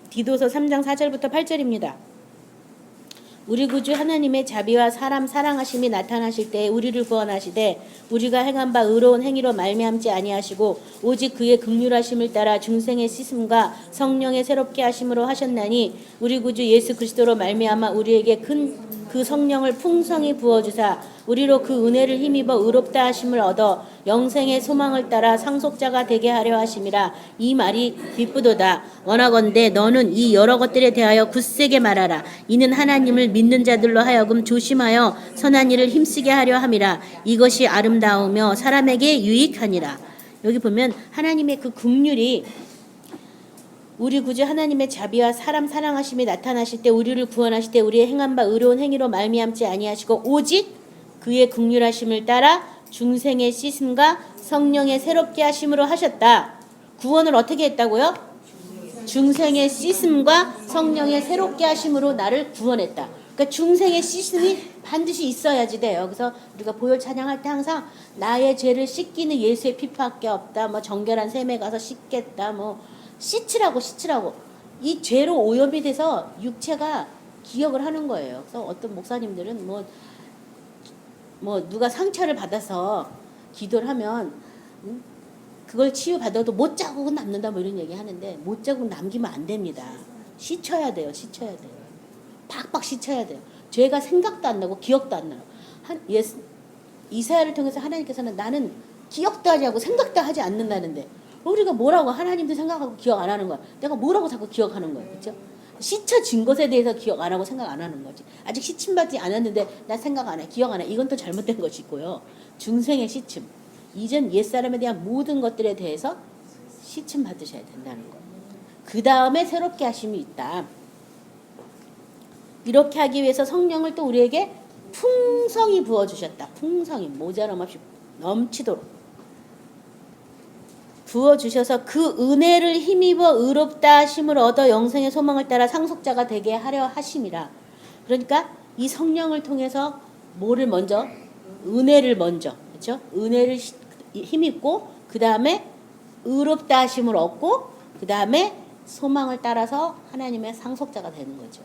Speaker 1: 디도서 3장 4절부터 8절입니다. 우리 구주 하나님의 자비와 사람 사랑하심이 나타나실 때에 우리를 구원하시되 우리가 행한 바 의로운 행위로 말미암지 아니하시고 오직 그의 긍휼하심을 따라 중생의 씻음과 성령의 새롭게 하심으로 하셨나니 우리 구주 예수 그리스도로 말미암아 우리에게 그 성령을 풍성히 부어주사 우리로 그 은혜를 힘입어 의롭다 하심을 얻어 영생의 소망을 따라 상속자가 되게 하려 하심이라. 이 말이 기쁘도다. 원하건대 너는 이 여러 것들에 대하여 굳세게 말하라. 이는 하나님을 믿는 자들로 하여금 조심하여 선한 일을 힘쓰게 하려 함이라. 이것이 아름다우며 사람에게 유익하니라. 여기 보면 하나님의 그 긍휼이 우리 구주 하나님의 자비와 사람 사랑하심이 나타나실 때 우리를 구원하실 때 우리의 행한 바 의로운 행위로 말미암지 아니하시고 오직 그의 긍휼하심을 따라 중생의 씻음과 성령의 새롭게 하심으로 하셨다. 구원을 어떻게 했다고요? 중생의 씻음과 성령의 새롭게 하심으로 나를 구원했다. 그러니까 중생의 씻음이 반드시 있어야지 돼요. 그래서 우리가 보혈 찬양할 때 항상 나의 죄를 씻기는 예수의 피밖에 없다. 뭐 정결한 샘에 가서 씻겠다. 뭐 씻으라고. 이 죄로 오염이 돼서 육체가 기억을 하는 거예요. 그래서 어떤 목사님들은 뭐 누가 상처를 받아서 기도를 하면 그걸 치유받아도 못자국은 남는다 뭐 이런 얘기 하는데 못자국 남기면 안 됩니다. 씻어야 돼요. 씻어야 돼요. 팍팍 씻어야 돼요. 죄가 생각도 안 나고 기억도 안 나요. 이사야를 통해서 하나님께서는 나는 기억도 하지 않고 생각도 하지 않는다는데 우리가 뭐라고 하나님도 생각하고 기억 안 하는 거야. 내가 뭐라고 자꾸 기억하는 거야. 그렇죠? 씻어진 것에 대해서 기억 안 하고 생각 안 하는 거지. 아직 씻임받지 않았는데 나 생각 안 해. 기억 안 해. 이건 또 잘못된 것이고요. 중생의 씻임. 이전 옛사람에 대한 모든 것들에 대해서 씻임 받으셔야 된다는 거. 그 다음에 새롭게 하심이 있다. 이렇게 하기 위해서 성령을 또 우리에게 풍성히 부어주셨다. 풍성히 모자람 없이 넘치도록 부어주셔서 그 은혜를 힘입어 의롭다 하심을 얻어 영생의 소망을 따라 상속자가 되게 하려 하심이라. 그러니까 이 성령을 통해서 뭐를 먼저? 은혜를 먼저. 그렇죠? 은혜를 힘입고 그 다음에 의롭다 하심을 얻고 그 다음에 소망을 따라서 하나님의 상속자가 되는 거죠.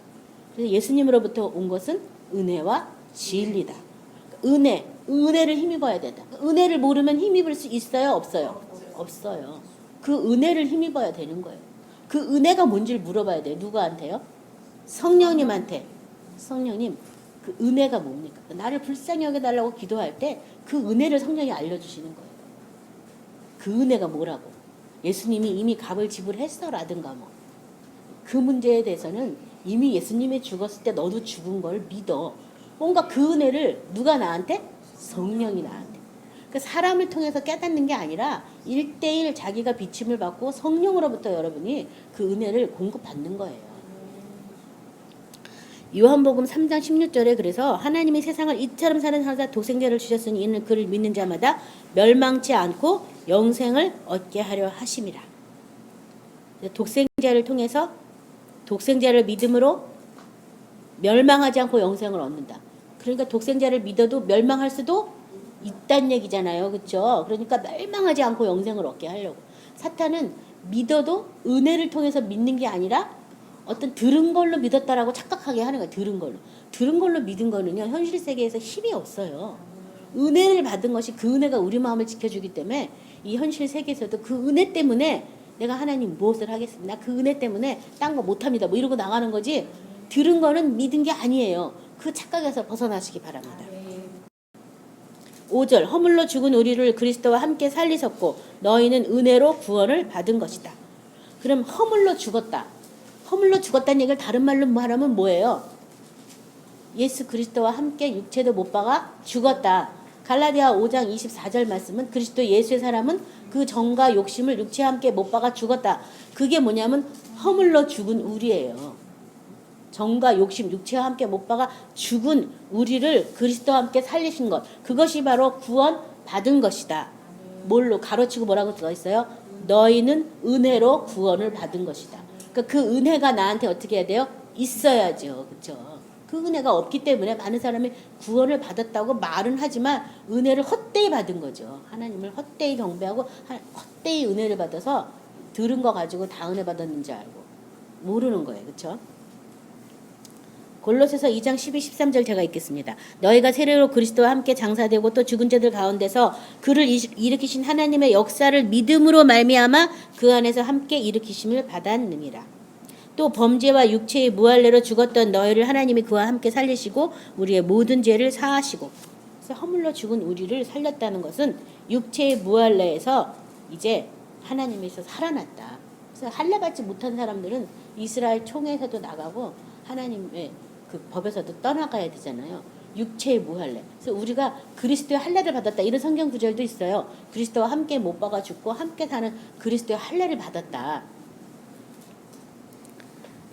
Speaker 1: 그래서 예수님으로부터 온 것은 은혜와 진리다. 은혜를 힘입어야 된다. 은혜를 모르면 힘입을 수 있어요? 없어요? 없어요. 그 은혜를 힘입어야 되는 거예요. 그 은혜가 뭔지를 물어봐야 돼요. 누구한테요? 성령님한테. 성령님, 그 은혜가 뭡니까? 나를 불쌍히 여겨달라고 기도할 때 그 은혜를 성령이 알려주시는 거예요. 그 은혜가 뭐라고? 예수님이 이미 값을 지불했어라든가 뭐. 그 문제에 대해서는 이미 예수님이 죽었을 때 너도 죽은 걸 믿어. 뭔가 그 은혜를 누가 나한테? 성령이 나한테. 그 사람을 통해서 깨닫는 게 아니라 1대1 자기가 비침을 받고 성령으로부터 여러분이 그 은혜를 공급받는 거예요. 요한복음 3장 16절에 그래서 하나님이 세상을 이처럼 사는 하사 독생자를 주셨으니 이는 그를 믿는 자마다 멸망치 않고 영생을 얻게 하려 하심이라. 독생자를 통해서 독생자를 믿음으로 멸망하지 않고 영생을 얻는다. 그러니까 독생자를 믿어도 멸망할 수도 있다는 얘기잖아요. 그렇죠? 그러니까 멸망하지 않고 영생을 얻게 하려고. 사탄은 믿어도 은혜를 통해서 믿는 게 아니라 어떤 들은 걸로 믿었다라고 착각하게 하는 거예요. 들은 걸로 믿은 거는요. 현실 세계에서 힘이 없어요. 은혜를 받은 것이 그 은혜가 우리 마음을 지켜주기 때문에 이 현실 세계에서도 그 은혜 때문에 내가 하나님 무엇을 하겠습니다. 그 은혜 때문에 딴 거 못합니다. 뭐 이러고 나가는 거지. 들은 거는 믿은 게 아니에요. 그 착각에서 벗어나시기 바랍니다. 5절 허물로 죽은 우리를 그리스도와 함께 살리셨고 너희는 은혜로 구원을 받은 것이다. 그럼 허물로 죽었다. 허물로 죽었다는 얘기를 다른 말로 말하면 뭐예요? 예수 그리스도와 함께 육체도 못 박아 죽었다. 갈라디아 5장 24절 말씀은 그리스도 예수의 사람은 그 정과 욕심을 육체와 함께 못 박아 죽었다. 그게 뭐냐면 허물로 죽은 우리예요. 정과 욕심, 육체와 함께 못 박아 죽은 우리를 그리스도와 함께 살리신 것. 그것이 바로 구원 받은 것이다. 뭘로 가로치고 뭐라고 써 있어요? 너희는 은혜로 구원을 받은 것이다. 그러니까 그 은혜가 나한테 어떻게 해야 돼요? 있어야죠. 그렇죠? 그 은혜가 없기 때문에 많은 사람이 구원을 받았다고 말은 하지만 은혜를 헛되이 받은 거죠. 하나님을 헛되이 경배하고 헛되이 은혜를 받아서 들은 거 가지고 다 은혜 받았는지 알고 모르는 거예요. 그렇죠? 골로새서 2장 12, 13절 제가 읽겠습니다. 너희가 세례로 그리스도와 함께 장사되고 또 죽은 자들 가운데서 그를 일으키신 하나님의 역사를 믿음으로 말미암아 그 안에서 함께 일으키심을 받았느니라. 또 범죄와 육체의 무할례로 죽었던 너희를 하나님이 그와 함께 살리시고 우리의 모든 죄를 사하시고. 그래서 허물로 죽은 우리를 살렸다는 것은 육체의 무할례에서 이제 하나님에서 살아났다. 그래서 할례 받지 못한 사람들은 이스라엘 총회에서도 나가고 하나님의 그 법에서도 떠나가야 되잖아요. 육체의 무할례. 그래서 우리가 그리스도의 할례를 받았다. 이런 성경 구절도 있어요. 그리스도와 함께 못 박아 죽고 함께 사는 그리스도의 할례를 받았다.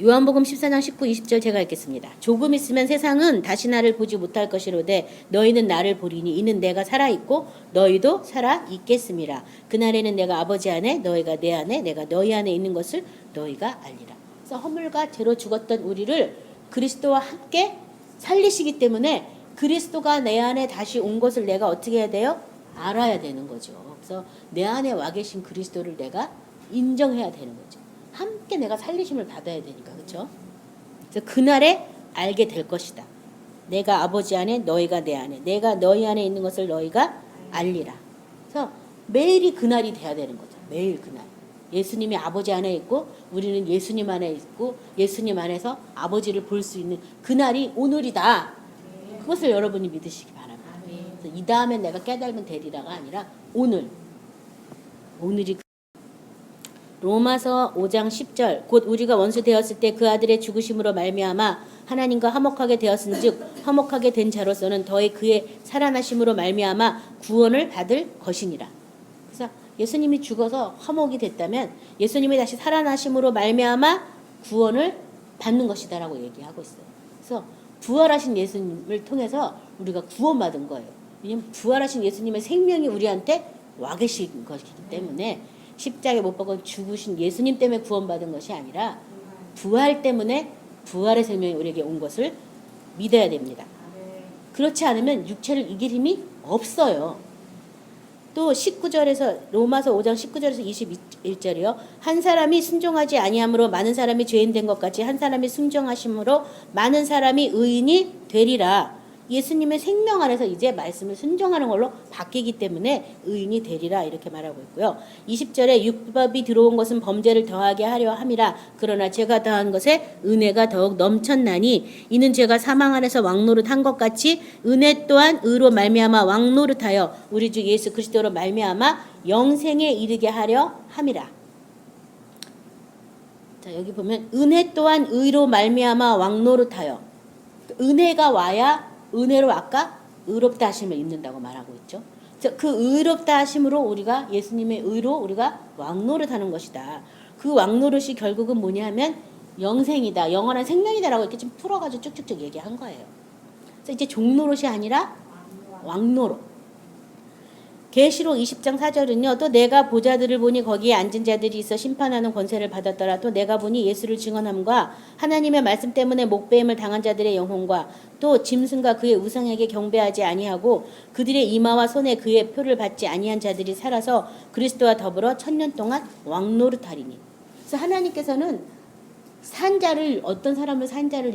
Speaker 1: 요한복음 14장 19, 20절 제가 읽겠습니다. 조금 있으면 세상은 다시 나를 보지 못할 것이로되 너희는 나를 보리니 이는 내가 살아있고 너희도 살아있겠음이라. 그날에는 내가 아버지 안에 너희가 내 안에 내가 너희 안에 있는 것을 너희가 알리라. 그래서 허물과 죄로 죽었던 우리를 그리스도와 함께 살리시기 때문에 그리스도가 내 안에 다시 온 것을 내가 어떻게 해야 돼요? 알아야 되는 거죠. 그래서 내 안에 와 계신 그리스도를 내가 인정해야 되는 거죠. 함께 내가 살리심을 받아야 되니까. 그렇죠? 그래서 그날에 알게 될 것이다. 내가 아버지 안에 너희가 내 안에 내가 너희 안에 있는 것을 너희가 알리라. 그래서 매일이 그날이 돼야 되는 거죠. 매일 그날. 예수님이 아버지 안에 있고 우리는 예수님 안에 있고 예수님 안에서 아버지를 볼 수 있는 그날이 오늘이다. 그것을 여러분이 믿으시기 바랍니다. 그래서 이 다음에 내가 깨달으면 되리라가 아니라 오늘이 로마서 5장 10절 곧 우리가 원수 되었을 때 그 아들의 죽으심으로 말미암아 하나님과 화목하게 되었은즉 화목하게 된 자로서는 더히 그의 살아나심으로 말미암아 구원을 받을 것이니라. 그래서 예수님이 죽어서 화목이 됐다면 예수님이 다시 살아나심으로 말미암아 구원을 받는 것이다라고 얘기하고 있어요. 그래서 부활하신 예수님을 통해서 우리가 구원받은 거예요. 왜냐하면 부활하신 예수님의 생명이 우리한테 와 계신 것이기 때문에 십자가에 못 박아 죽으신 예수님 때문에 구원받은 것이 아니라 부활 때문에 부활의 생명이 우리에게 온 것을 믿어야 됩니다. 그렇지 않으면 육체를 이길 힘이 없어요. 또 19절에서 로마서 5장 19절에서 21절이요. 한 사람이 순종하지 아니함으로 많은 사람이 죄인 된 것 같이 한 사람이 순종하심으로 많은 사람이 의인이 되리라. 예수님의 생명 안에서 이제 말씀을 순종하는 걸로 바뀌기 때문에 의인이 되리라 이렇게 말하고 있고요. 20절에 율법이 들어온 것은 범죄를 더하게 하려 함이라. 그러나 죄가 더한 것에 은혜가 더욱 넘쳤나니 이는 죄가 사망 안에서 왕노릇한 것 같이 은혜 또한 의로 말미암아 왕노릇하여 우리 주 예수 그리스도로 말미암아 영생에 이르게 하려 함이라. 자, 여기 보면 은혜 또한 의로 말미암아 왕노릇하여 은혜가 와야 은혜로 아까 의롭다 하심을 입는다고 말하고 있죠. 그래서 그 의롭다 하심으로 우리가 예수님의 의로 우리가 왕노릇하는 것이다. 그 왕노릇이 결국은 뭐냐 하면 영생이다. 영원한 생명이다라고 이렇게 좀 풀어가지고 쭉쭉쭉 얘기한 거예요. 그래서 이제 종노릇이 아니라 왕노릇. 계시록 20장 4절은요. 또 내가 보좌들을 보니 거기에 앉은 자들이 있어 심판하는 권세를 받았더라. 또 내가 보니 예수를 증언함과 하나님의 말씀 때문에 목배임을 당한 자들의 영혼과 또 짐승과 그의 우상에게 경배하지 아니하고 그들의 이마와 손에 그의 표를 받지 아니한 자들이 살아서 그리스도와 더불어 1000년 동안 왕노릇하리니. 그래서 하나님께서는 산자를 어떤 사람을 산자를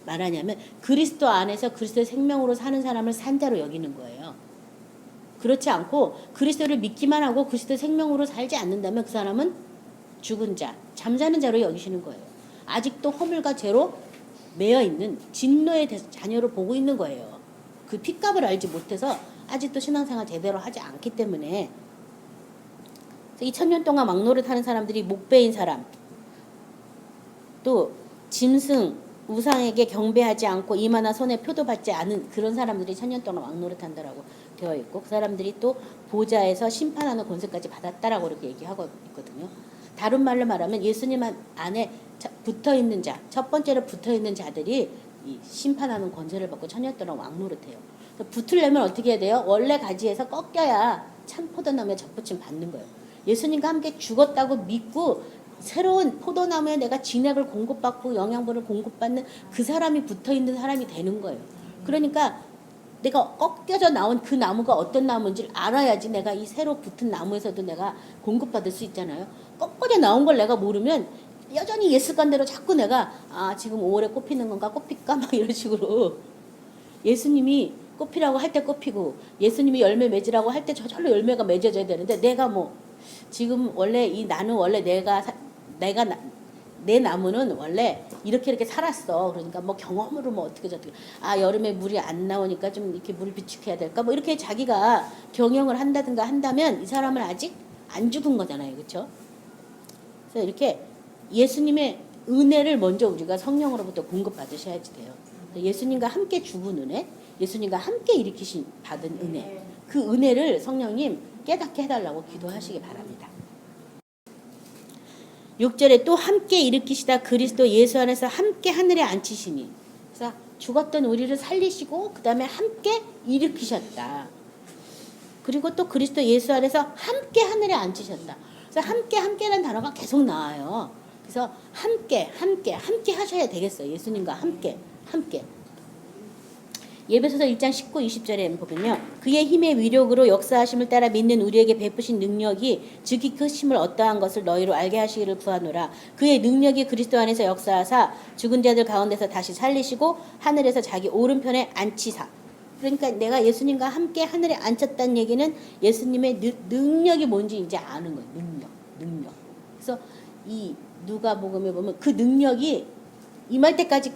Speaker 1: 말하냐면 그리스도 안에서 그리스도의 생명으로 사는 사람을 산자로 여기는 거예요. 그렇지 않고 그리스도를 믿기만 하고 그리스도의 생명으로 살지 않는다면 그 사람은 죽은 자, 잠자는 자로 여기시는 거예요. 아직도 허물과 죄로 매여 있는 진노의 자녀로 보고 있는 거예요. 그 핏값을 알지 못해서 아직도 신앙생활 제대로 하지 않기 때문에. 이 1000년 동안 왕노릇하는 사람들이 목배인 사람, 또 짐승, 우상에게 경배하지 않고 이마나 손에 표도 받지 않은 그런 사람들이 1000년 동안 왕노릇한다라고 되어 있고 그 사람들이 또 보좌에서 심판하는 권세까지 받았다라고 이렇게 얘기하고 있거든요. 다른 말로 말하면 예수님 안에 붙어있는 자, 첫 번째로 붙어있는 자들이 이 심판하는 권세를 받고 1000년 동안 왕노릇해요. 붙으려면 어떻게 해야 돼요? 원래 가지에서 꺾여야 참 포도나무에 접붙임 받는 거예요. 예수님과 함께 죽었다고 믿고 새로운 포도나무에 내가 진액을 공급받고 영양분을 공급받는 그 사람이 붙어있는 사람이 되는 거예요. 그러니까 내가 꺾여져 나온 그 나무가 어떤 나무인지를 알아야지 내가 이 새로 붙은 나무에서도 내가 공급받을 수 있잖아요. 꺾어져 나온 걸 내가 모르면 여전히 예습관대로 자꾸 내가 지금 5월에 꽃피는 건가 꽃필까 막 이런 식으로 예수님이 꽃피라고 할 때 꽃피고 예수님이 열매 맺으라고 할 때 저절로 열매가 맺어져야 되는데 내가 뭐 지금 원래 나는 원래 내 나무는 원래 이렇게 살았어. 그러니까 뭐 경험으로 뭐 어떻게 여름에 물이 안 나오니까 좀 이렇게 물 비축해야 될까 뭐 이렇게 자기가 경영을 한다든가 한다면 이 사람은 아직 안 죽은 거잖아요. 그렇죠? 그래서 이렇게 예수님의 은혜를 먼저 우리가 성령으로부터 공급받으셔야지 돼요. 예수님과 함께 죽은 은혜, 예수님과 함께 일으키신 받은 은혜, 그 은혜를 성령님 깨닫게 해달라고 기도하시기 바랍니다. 6절에 또 함께 일으키시다 그리스도 예수 안에서 함께 하늘에 앉히시니. 그래서 죽었던 우리를 살리시고 그 다음에 함께 일으키셨다. 그리고 또 그리스도 예수 안에서 함께 하늘에 앉히셨다. 그래서 함께라는 단어가 계속 나와요. 그래서 함께 하셔야 되겠어요. 예수님과 함께. 예배소서 1장 19, 20절에 보면요. 그의 힘의 위력으로 역사하심을 따라 믿는 우리에게 베푸신 능력이 즉이 크심을 어떠한 것을 너희로 알게 하시기를 구하노라. 그의 능력이 그리스도 안에서 역사하사 죽은 자들 가운데서 다시 살리시고 하늘에서 자기 오른편에 앉히사. 그러니까 내가 예수님과 함께 하늘에 앉혔다는 얘기는 예수님의 능력이 뭔지 이제 아는 거예요. 능력. 그래서 이 누가복음에 보면 그 능력이 임할 때까지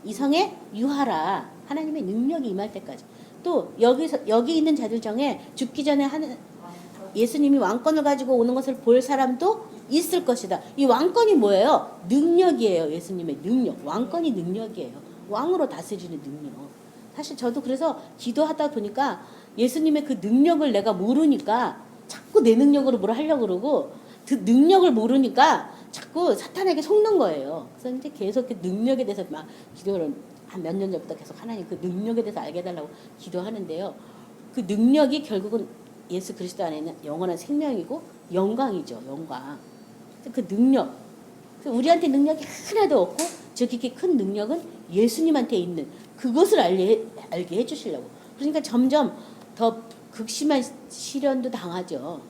Speaker 1: 이 성에 유하라. 하나님의 능력이 임할 때까지. 또 여기 있는 자들 중에 죽기 전에 예수님이 왕권을 가지고 오는 것을 볼 사람도 있을 것이다. 이 왕권이 뭐예요? 능력이에요. 예수님의 능력. 왕권이 능력이에요. 왕으로 다스리는 능력. 사실 저도 그래서 기도하다 보니까 예수님의 그 능력을 내가 모르니까 자꾸 내 능력으로 뭘 하려고 그러고 그 능력을 모르니까 자꾸 사탄에게 속는 거예요. 그래서 이제 계속 그 능력에 대해서 막 기도를 한 몇 년 전부터 계속 하나님 그 능력에 대해서 알게 해달라고 기도하는데요. 그 능력이 결국은 예수 그리스도 안에 있는 영원한 생명이고 영광이죠. 영광. 그 능력. 우리한테 능력이 하나도 없고 저 깊이 큰 능력은 예수님한테 있는 그것을 알게 해주시려고. 그러니까 점점 더 극심한 시련도 당하죠.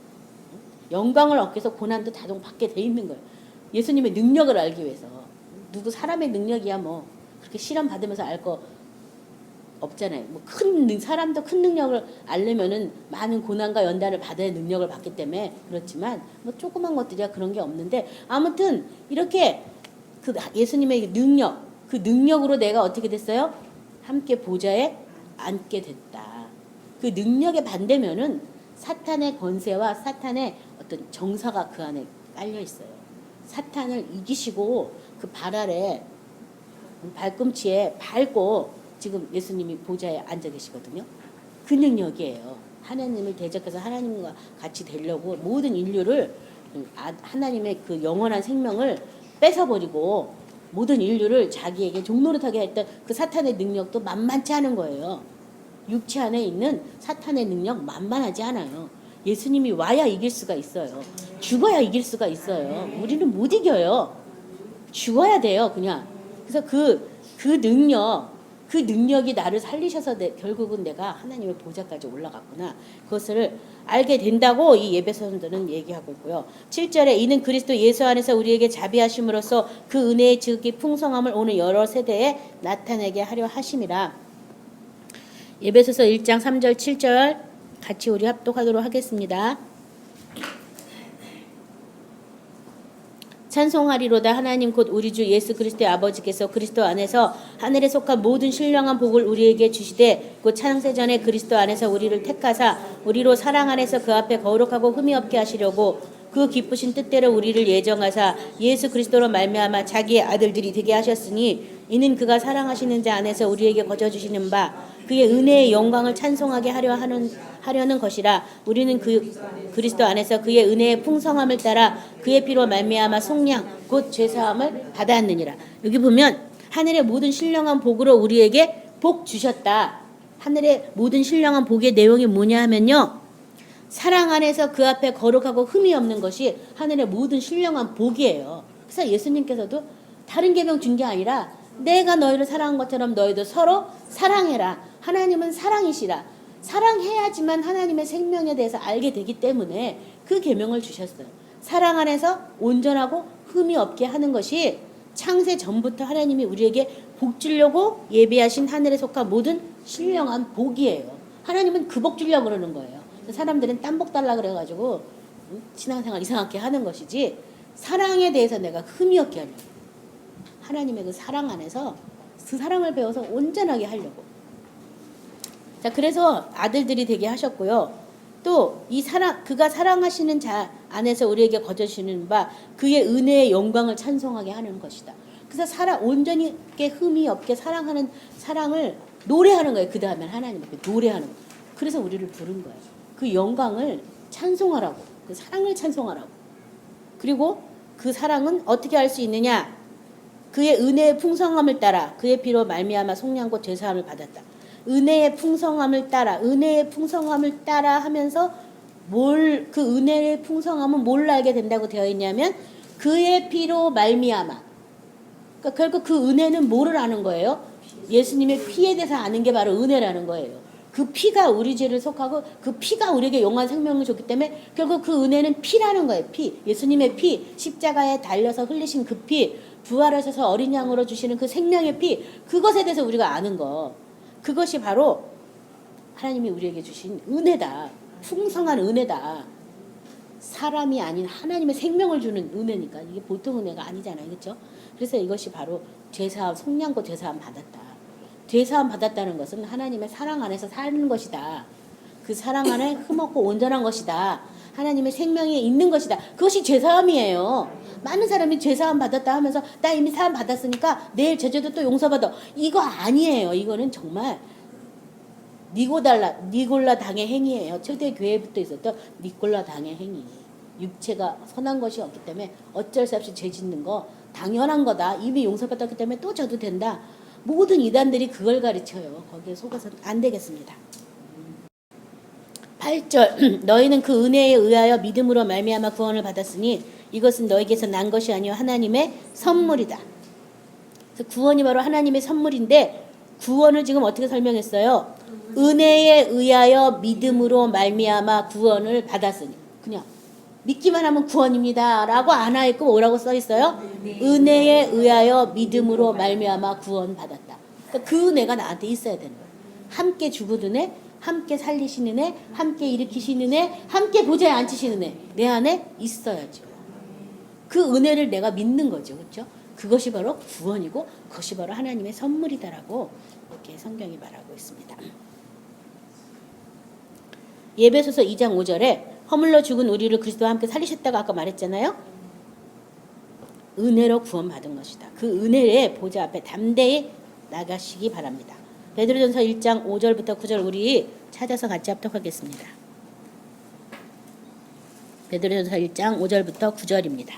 Speaker 1: 영광을 얻기 위해서 고난도 다종 받게 돼 있는 거예요. 예수님의 능력을 알기 위해서. 누구 사람의 능력이야 뭐 그렇게 시련 받으면서 알 거 없잖아요. 뭐 사람도 큰 능력을 알려면은 많은 고난과 연단을 받아야 능력을 받기 때문에 그렇지만 뭐 조그만 것들이야 그런 게 없는데 아무튼 이렇게 그 예수님의 능력 그 능력으로 내가 어떻게 됐어요? 함께 보좌에 앉게 됐다. 그 능력의 반대면은 사탄의 권세와 사탄의 어떤 정사가 그 안에 깔려 있어요. 사탄을 이기시고 그 발 아래 발꿈치에 밟고 지금 예수님이 보좌에 앉아 계시거든요. 그 능력이에요. 하나님을 대적해서 하나님과 같이 되려고 모든 인류를 하나님의 그 영원한 생명을 뺏어버리고 모든 인류를 자기에게 종노릇하게 했던 그 사탄의 능력도 만만치 않은 거예요. 육체 안에 있는 사탄의 능력 만만하지 않아요. 예수님이 와야 이길 수가 있어요. 죽어야 이길 수가 있어요. 우리는 못 이겨요. 죽어야 돼요, 그냥. 그래서 그 능력이 나를 살리셔서 결국은 내가 하나님의 보좌까지 올라갔구나. 그것을 알게 된다고 이 예배서들은 얘기하고 있고요. 7절에 이는 그리스도 예수 안에서 우리에게 자비하심으로써 그 은혜의 지극히 풍성함을 오늘 여러 세대에 나타내게 하려 하심이라. 예배소서 1장 3절 7절 같이 우리 합독하도록 하겠습니다. 찬송하리로다. 하나님 곧 우리 주 예수 그리스도의 아버지께서 그리스도 안에서 하늘에 속한 모든 신령한 복을 우리에게 주시되 곧 창세전에 그리스도 안에서 우리를 택하사 우리로 사랑 안에서 그 앞에 거룩하고 흠이 없게 하시려고 그 기쁘신 뜻대로 우리를 예정하사 예수 그리스도로 말미암아 자기의 아들들이 되게 하셨으니 이는 그가 사랑하시는 자 안에서 우리에게 거저 주시는 바 그의 은혜의 영광을 찬송하게 하려는 것이라. 우리는 그리스도 안에서 그의 은혜의 풍성함을 따라 그의 피로 말미암아 속량 곧 죄사함을 받았느니라. 여기 보면 하늘의 모든 신령한 복으로 우리에게 복 주셨다. 하늘의 모든 신령한 복의 내용이 뭐냐 하면요, 사랑 안에서 그 앞에 거룩하고 흠이 없는 것이 하늘의 모든 신령한 복이에요. 그래서 예수님께서도 다른 계명 준 게 아니라 내가 너희를 사랑한 것처럼 너희도 서로 사랑해라. 하나님은 사랑이시라. 사랑해야지만 하나님의 생명에 대해서 알게 되기 때문에 그 계명을 주셨어요. 사랑 안에서 온전하고 흠이 없게 하는 것이 창세 전부터 하나님이 우리에게 복 주려고 예비하신 하늘에 속한 모든 신령한 복이에요. 하나님은 그 복 주려고 그러는 거예요. 사람들은 딴 복 달라 그래가지고 신앙생활 이상하게 하는 것이지 사랑에 대해서 내가 흠이 없게 하려고. 하나님의 그 사랑 안에서 그 사랑을 배워서 온전하게 하려고. 자, 그래서 아들들이 되게 하셨고요. 또 이 그가 사랑하시는 자 안에서 우리에게 거저주시는 바 그의 은혜의 영광을 찬송하게 하는 것이다. 그래서 온전히 흠이 없게 사랑하는 사랑을 노래하는 거예요. 그 다음에 하나님 앞에 노래하는 거예요. 그래서 우리를 부른 거예요. 그 영광을 찬송하라고, 그 사랑을 찬송하라고. 그리고 그 사랑은 어떻게 할 수 있느냐? 그의 은혜의 풍성함을 따라 그의 피로 말미암아 속량 곧 죄사함을 받았다. 은혜의 풍성함을 따라 하면서 그 은혜의 풍성함은 뭘 알게 된다고 되어 있냐면 그의 피로 말미암아. 그러니까 결국 그 은혜는 뭐를 아는 거예요? 예수님의 피에 대해서 아는 게 바로 은혜라는 거예요. 그 피가 우리 죄를 속하고 그 피가 우리에게 영원한 생명을 줬기 때문에 결국 그 은혜는 피라는 거예요. 피. 예수님의 피. 십자가에 달려서 흘리신 그 피. 부활하셔서 어린 양으로 주시는 그 생명의 피. 그것에 대해서 우리가 아는 거. 그것이 바로 하나님이 우리에게 주신 은혜다. 풍성한 은혜다. 사람이 아닌 하나님의 생명을 주는 은혜니까 이게 보통 은혜가 아니잖아요. 그렇죠? 그래서 이것이 바로 죄사함, 속량고 죄사함 받았다. 죄사함 받았다는 것은 하나님의 사랑 안에서 사는 것이다. 그 사랑 안에 흠없고 온전한 것이다. 하나님의 생명이 있는 것이다. 그것이 죄사함이에요. 많은 사람이 죄사함 받았다 하면서 나 이미 사함 받았으니까 내일 제주도 또 용서받아. 이거 아니에요. 이거는 정말 니골라 당의 행위예요. 초대교회부터 있었던 니골라 당의 행위. 육체가 선한 것이 없기 때문에 어쩔 수 없이 죄 짓는 거 당연한 거다. 이미 용서받았기 때문에 또 져도 된다. 모든 이단들이 그걸 가르쳐요. 거기에 속아서는 안 되겠습니다. 8절 너희는 그 은혜에 의하여 믿음으로 말미암아 구원을 받았으니 이것은 너희에게서 난 것이 아니요 하나님의 선물이다. 그래서 구원이 바로 하나님의 선물인데 구원을 지금 어떻게 설명했어요? 은혜에 의하여 믿음으로 말미암아 구원을 받았으니 그냥 믿기만 하면 구원입니다 라고 안 하였고 뭐라고 써 있어요? 은혜에 의하여 믿음으로 말미암아 구원 받았다. 그러니까 그 은혜가 나한테 있어야 되는 거예요. 함께 죽으는 애, 함께 살리시는 애, 함께 일으키시는 애, 함께 보좌에 앉히시는 애 내 안에 있어야죠. 그 은혜를 내가 믿는 거죠. 그렇죠? 그것이 바로 구원이고 그것이 바로 하나님의 선물이다라고 이렇게 성경이 말하고 있습니다. 예배소서 2장 5절에 허물러 죽은 우리를 그리스도와 함께 살리셨다고 아까 말했잖아요. 은혜로 구원받은 것이다. 그 은혜의 보좌 앞에 담대히 나가시기 바랍니다. 베드로전서 1장 5절부터 9절 우리 찾아서 같이 합독하겠습니다. 베드로전서 1장 5절부터 9절입니다.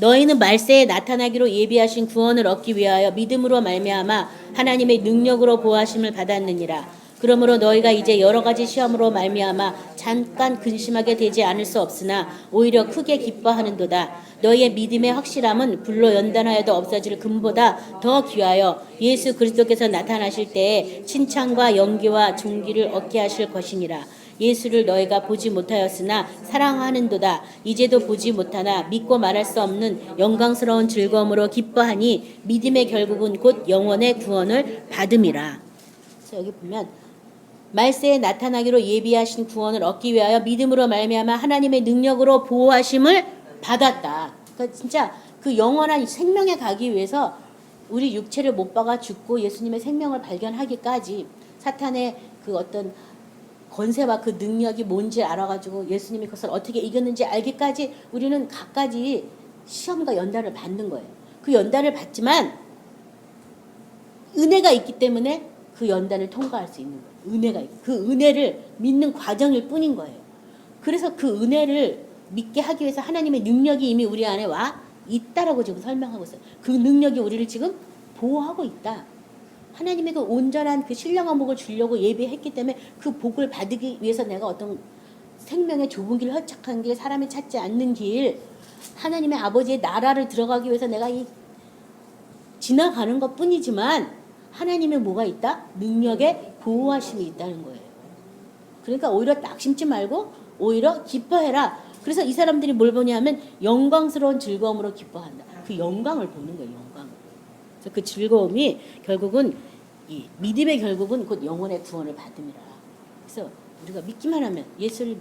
Speaker 1: 너희는 말세에 나타나기로 예비하신 구원을 얻기 위하여 믿음으로 말미암아 하나님의 능력으로 보호하심을 받았느니라. 그러므로 너희가 이제 여러 가지 시험으로 말미암아 잠깐 근심하게 되지 않을 수 없으나 오히려 크게 기뻐하는도다. 너희의 믿음의 확실함은 불로 연단하여도 없어질 금보다 더 귀하여 예수 그리스도께서 나타나실 때에 칭찬과 영기와 존귀를 얻게 하실 것이니라. 예수를 너희가 보지 못하였으나 사랑하는도다. 이제도 보지 못하나 믿고 말할 수 없는 영광스러운 즐거움으로 기뻐하니 믿음의 결국은 곧 영원의 구원을 받음이라. 그래서 여기 보면 말세에 나타나기로 예비하신 구원을 얻기 위하여 믿음으로 말미암아 하나님의 능력으로 보호하심을 받았다. 그러니까 진짜 그 영원한 생명에 가기 위해서 우리 육체를 못 박아 죽고 예수님의 생명을 발견하기까지 사탄의 그 어떤 권세와 그 능력이 뭔지 알아가지고 예수님이 그것을 어떻게 이겼는지 알기까지 우리는 갖가지 시험과 연단을 받는 거예요. 그 연단을 받지만 은혜가 있기 때문에 그 연단을 통과할 수 있는 거예요. 은혜가 있고 그 은혜를 믿는 과정일 뿐인 거예요. 그래서 그 은혜를 믿게 하기 위해서 하나님의 능력이 이미 우리 안에 와 있다라고 지금 설명하고 있어요. 그 능력이 우리를 지금 보호하고 있다. 하나님의 그 온전한 그 신령한 복을 주려고 예비했기 때문에 그 복을 받기 위해서 내가 어떤 생명의 좁은 길, 허착한 길, 사람이 찾지 않는 길, 하나님의 아버지의 나라를 들어가기 위해서 내가 이 지나가는 것 뿐이지만 하나님의 뭐가 있다? 능력의 보호하심이 있다는 거예요. 그러니까 오히려 낙심치 말고 오히려 기뻐해라. 그래서 이 사람들이 뭘 보냐면 영광스러운 즐거움으로 기뻐한다. 그 영광을 보는 거예요. 영광을. 그래서 그 즐거움이 결국은 이 믿음의 결국은 곧 영혼의 구원을 받음이라. 그래서 우리가 믿기만 하면 예수를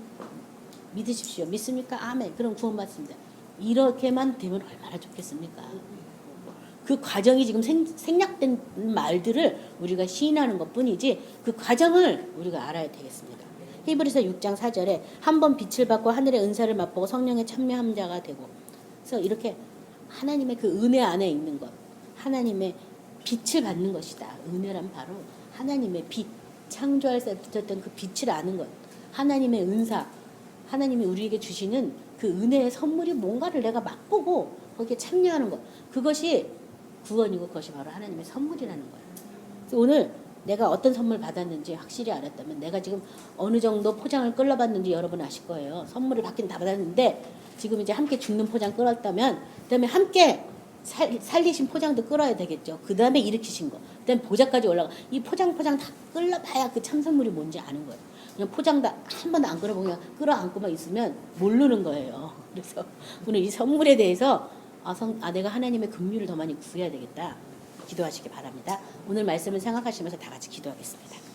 Speaker 1: 믿으십시오. 믿습니까? 아멘. 그럼 구원받습니다. 이렇게만 되면 얼마나 좋겠습니까? 그 과정이 지금 생략된 말들을 우리가 시인하는 것뿐이지 그 과정을 우리가 알아야 되겠습니다. 히브리서 6장 4절에 한번 빛을 받고 하늘의 은사를 맛보고 성령에 참여한 자가 되고, 그래서 이렇게 하나님의 그 은혜 안에 있는 것, 하나님의 빛을 받는 것이다. 은혜란 바로 하나님의 빛, 창조할 때 붙었던 그 빛을 아는 것, 하나님의 은사, 하나님이 우리에게 주시는 그 은혜의 선물이 뭔가를 내가 맛보고 거기에 참여하는 것, 그것이 구원이고 그것이 바로 하나님의 선물이라는 거예요. 그래서 오늘 내가 어떤 선물 받았는지 확실히 알았다면, 내가 지금 어느 정도 포장을 끌어봤는지 여러분 아실 거예요. 선물을 받긴 다 받았는데 지금 이제 함께 죽는 포장 끌었다면 그 다음에 함께 살리신 포장도 끌어야 되겠죠. 그 다음에 일으키신 거, 그 다음에 보좌까지 올라가. 이 포장 다 끌어봐야 그 참 선물이 뭔지 아는 거예요. 그냥 포장 다 한 번도 안 끌어보고 그냥 끌어안고만 있으면 모르는 거예요. 그래서 오늘 이 선물에 대해서 내가 하나님의 긍휼을 더 많이 구해야 되겠다. 기도하시기 바랍니다. 오늘 말씀을 생각하시면서 다 같이 기도하겠습니다.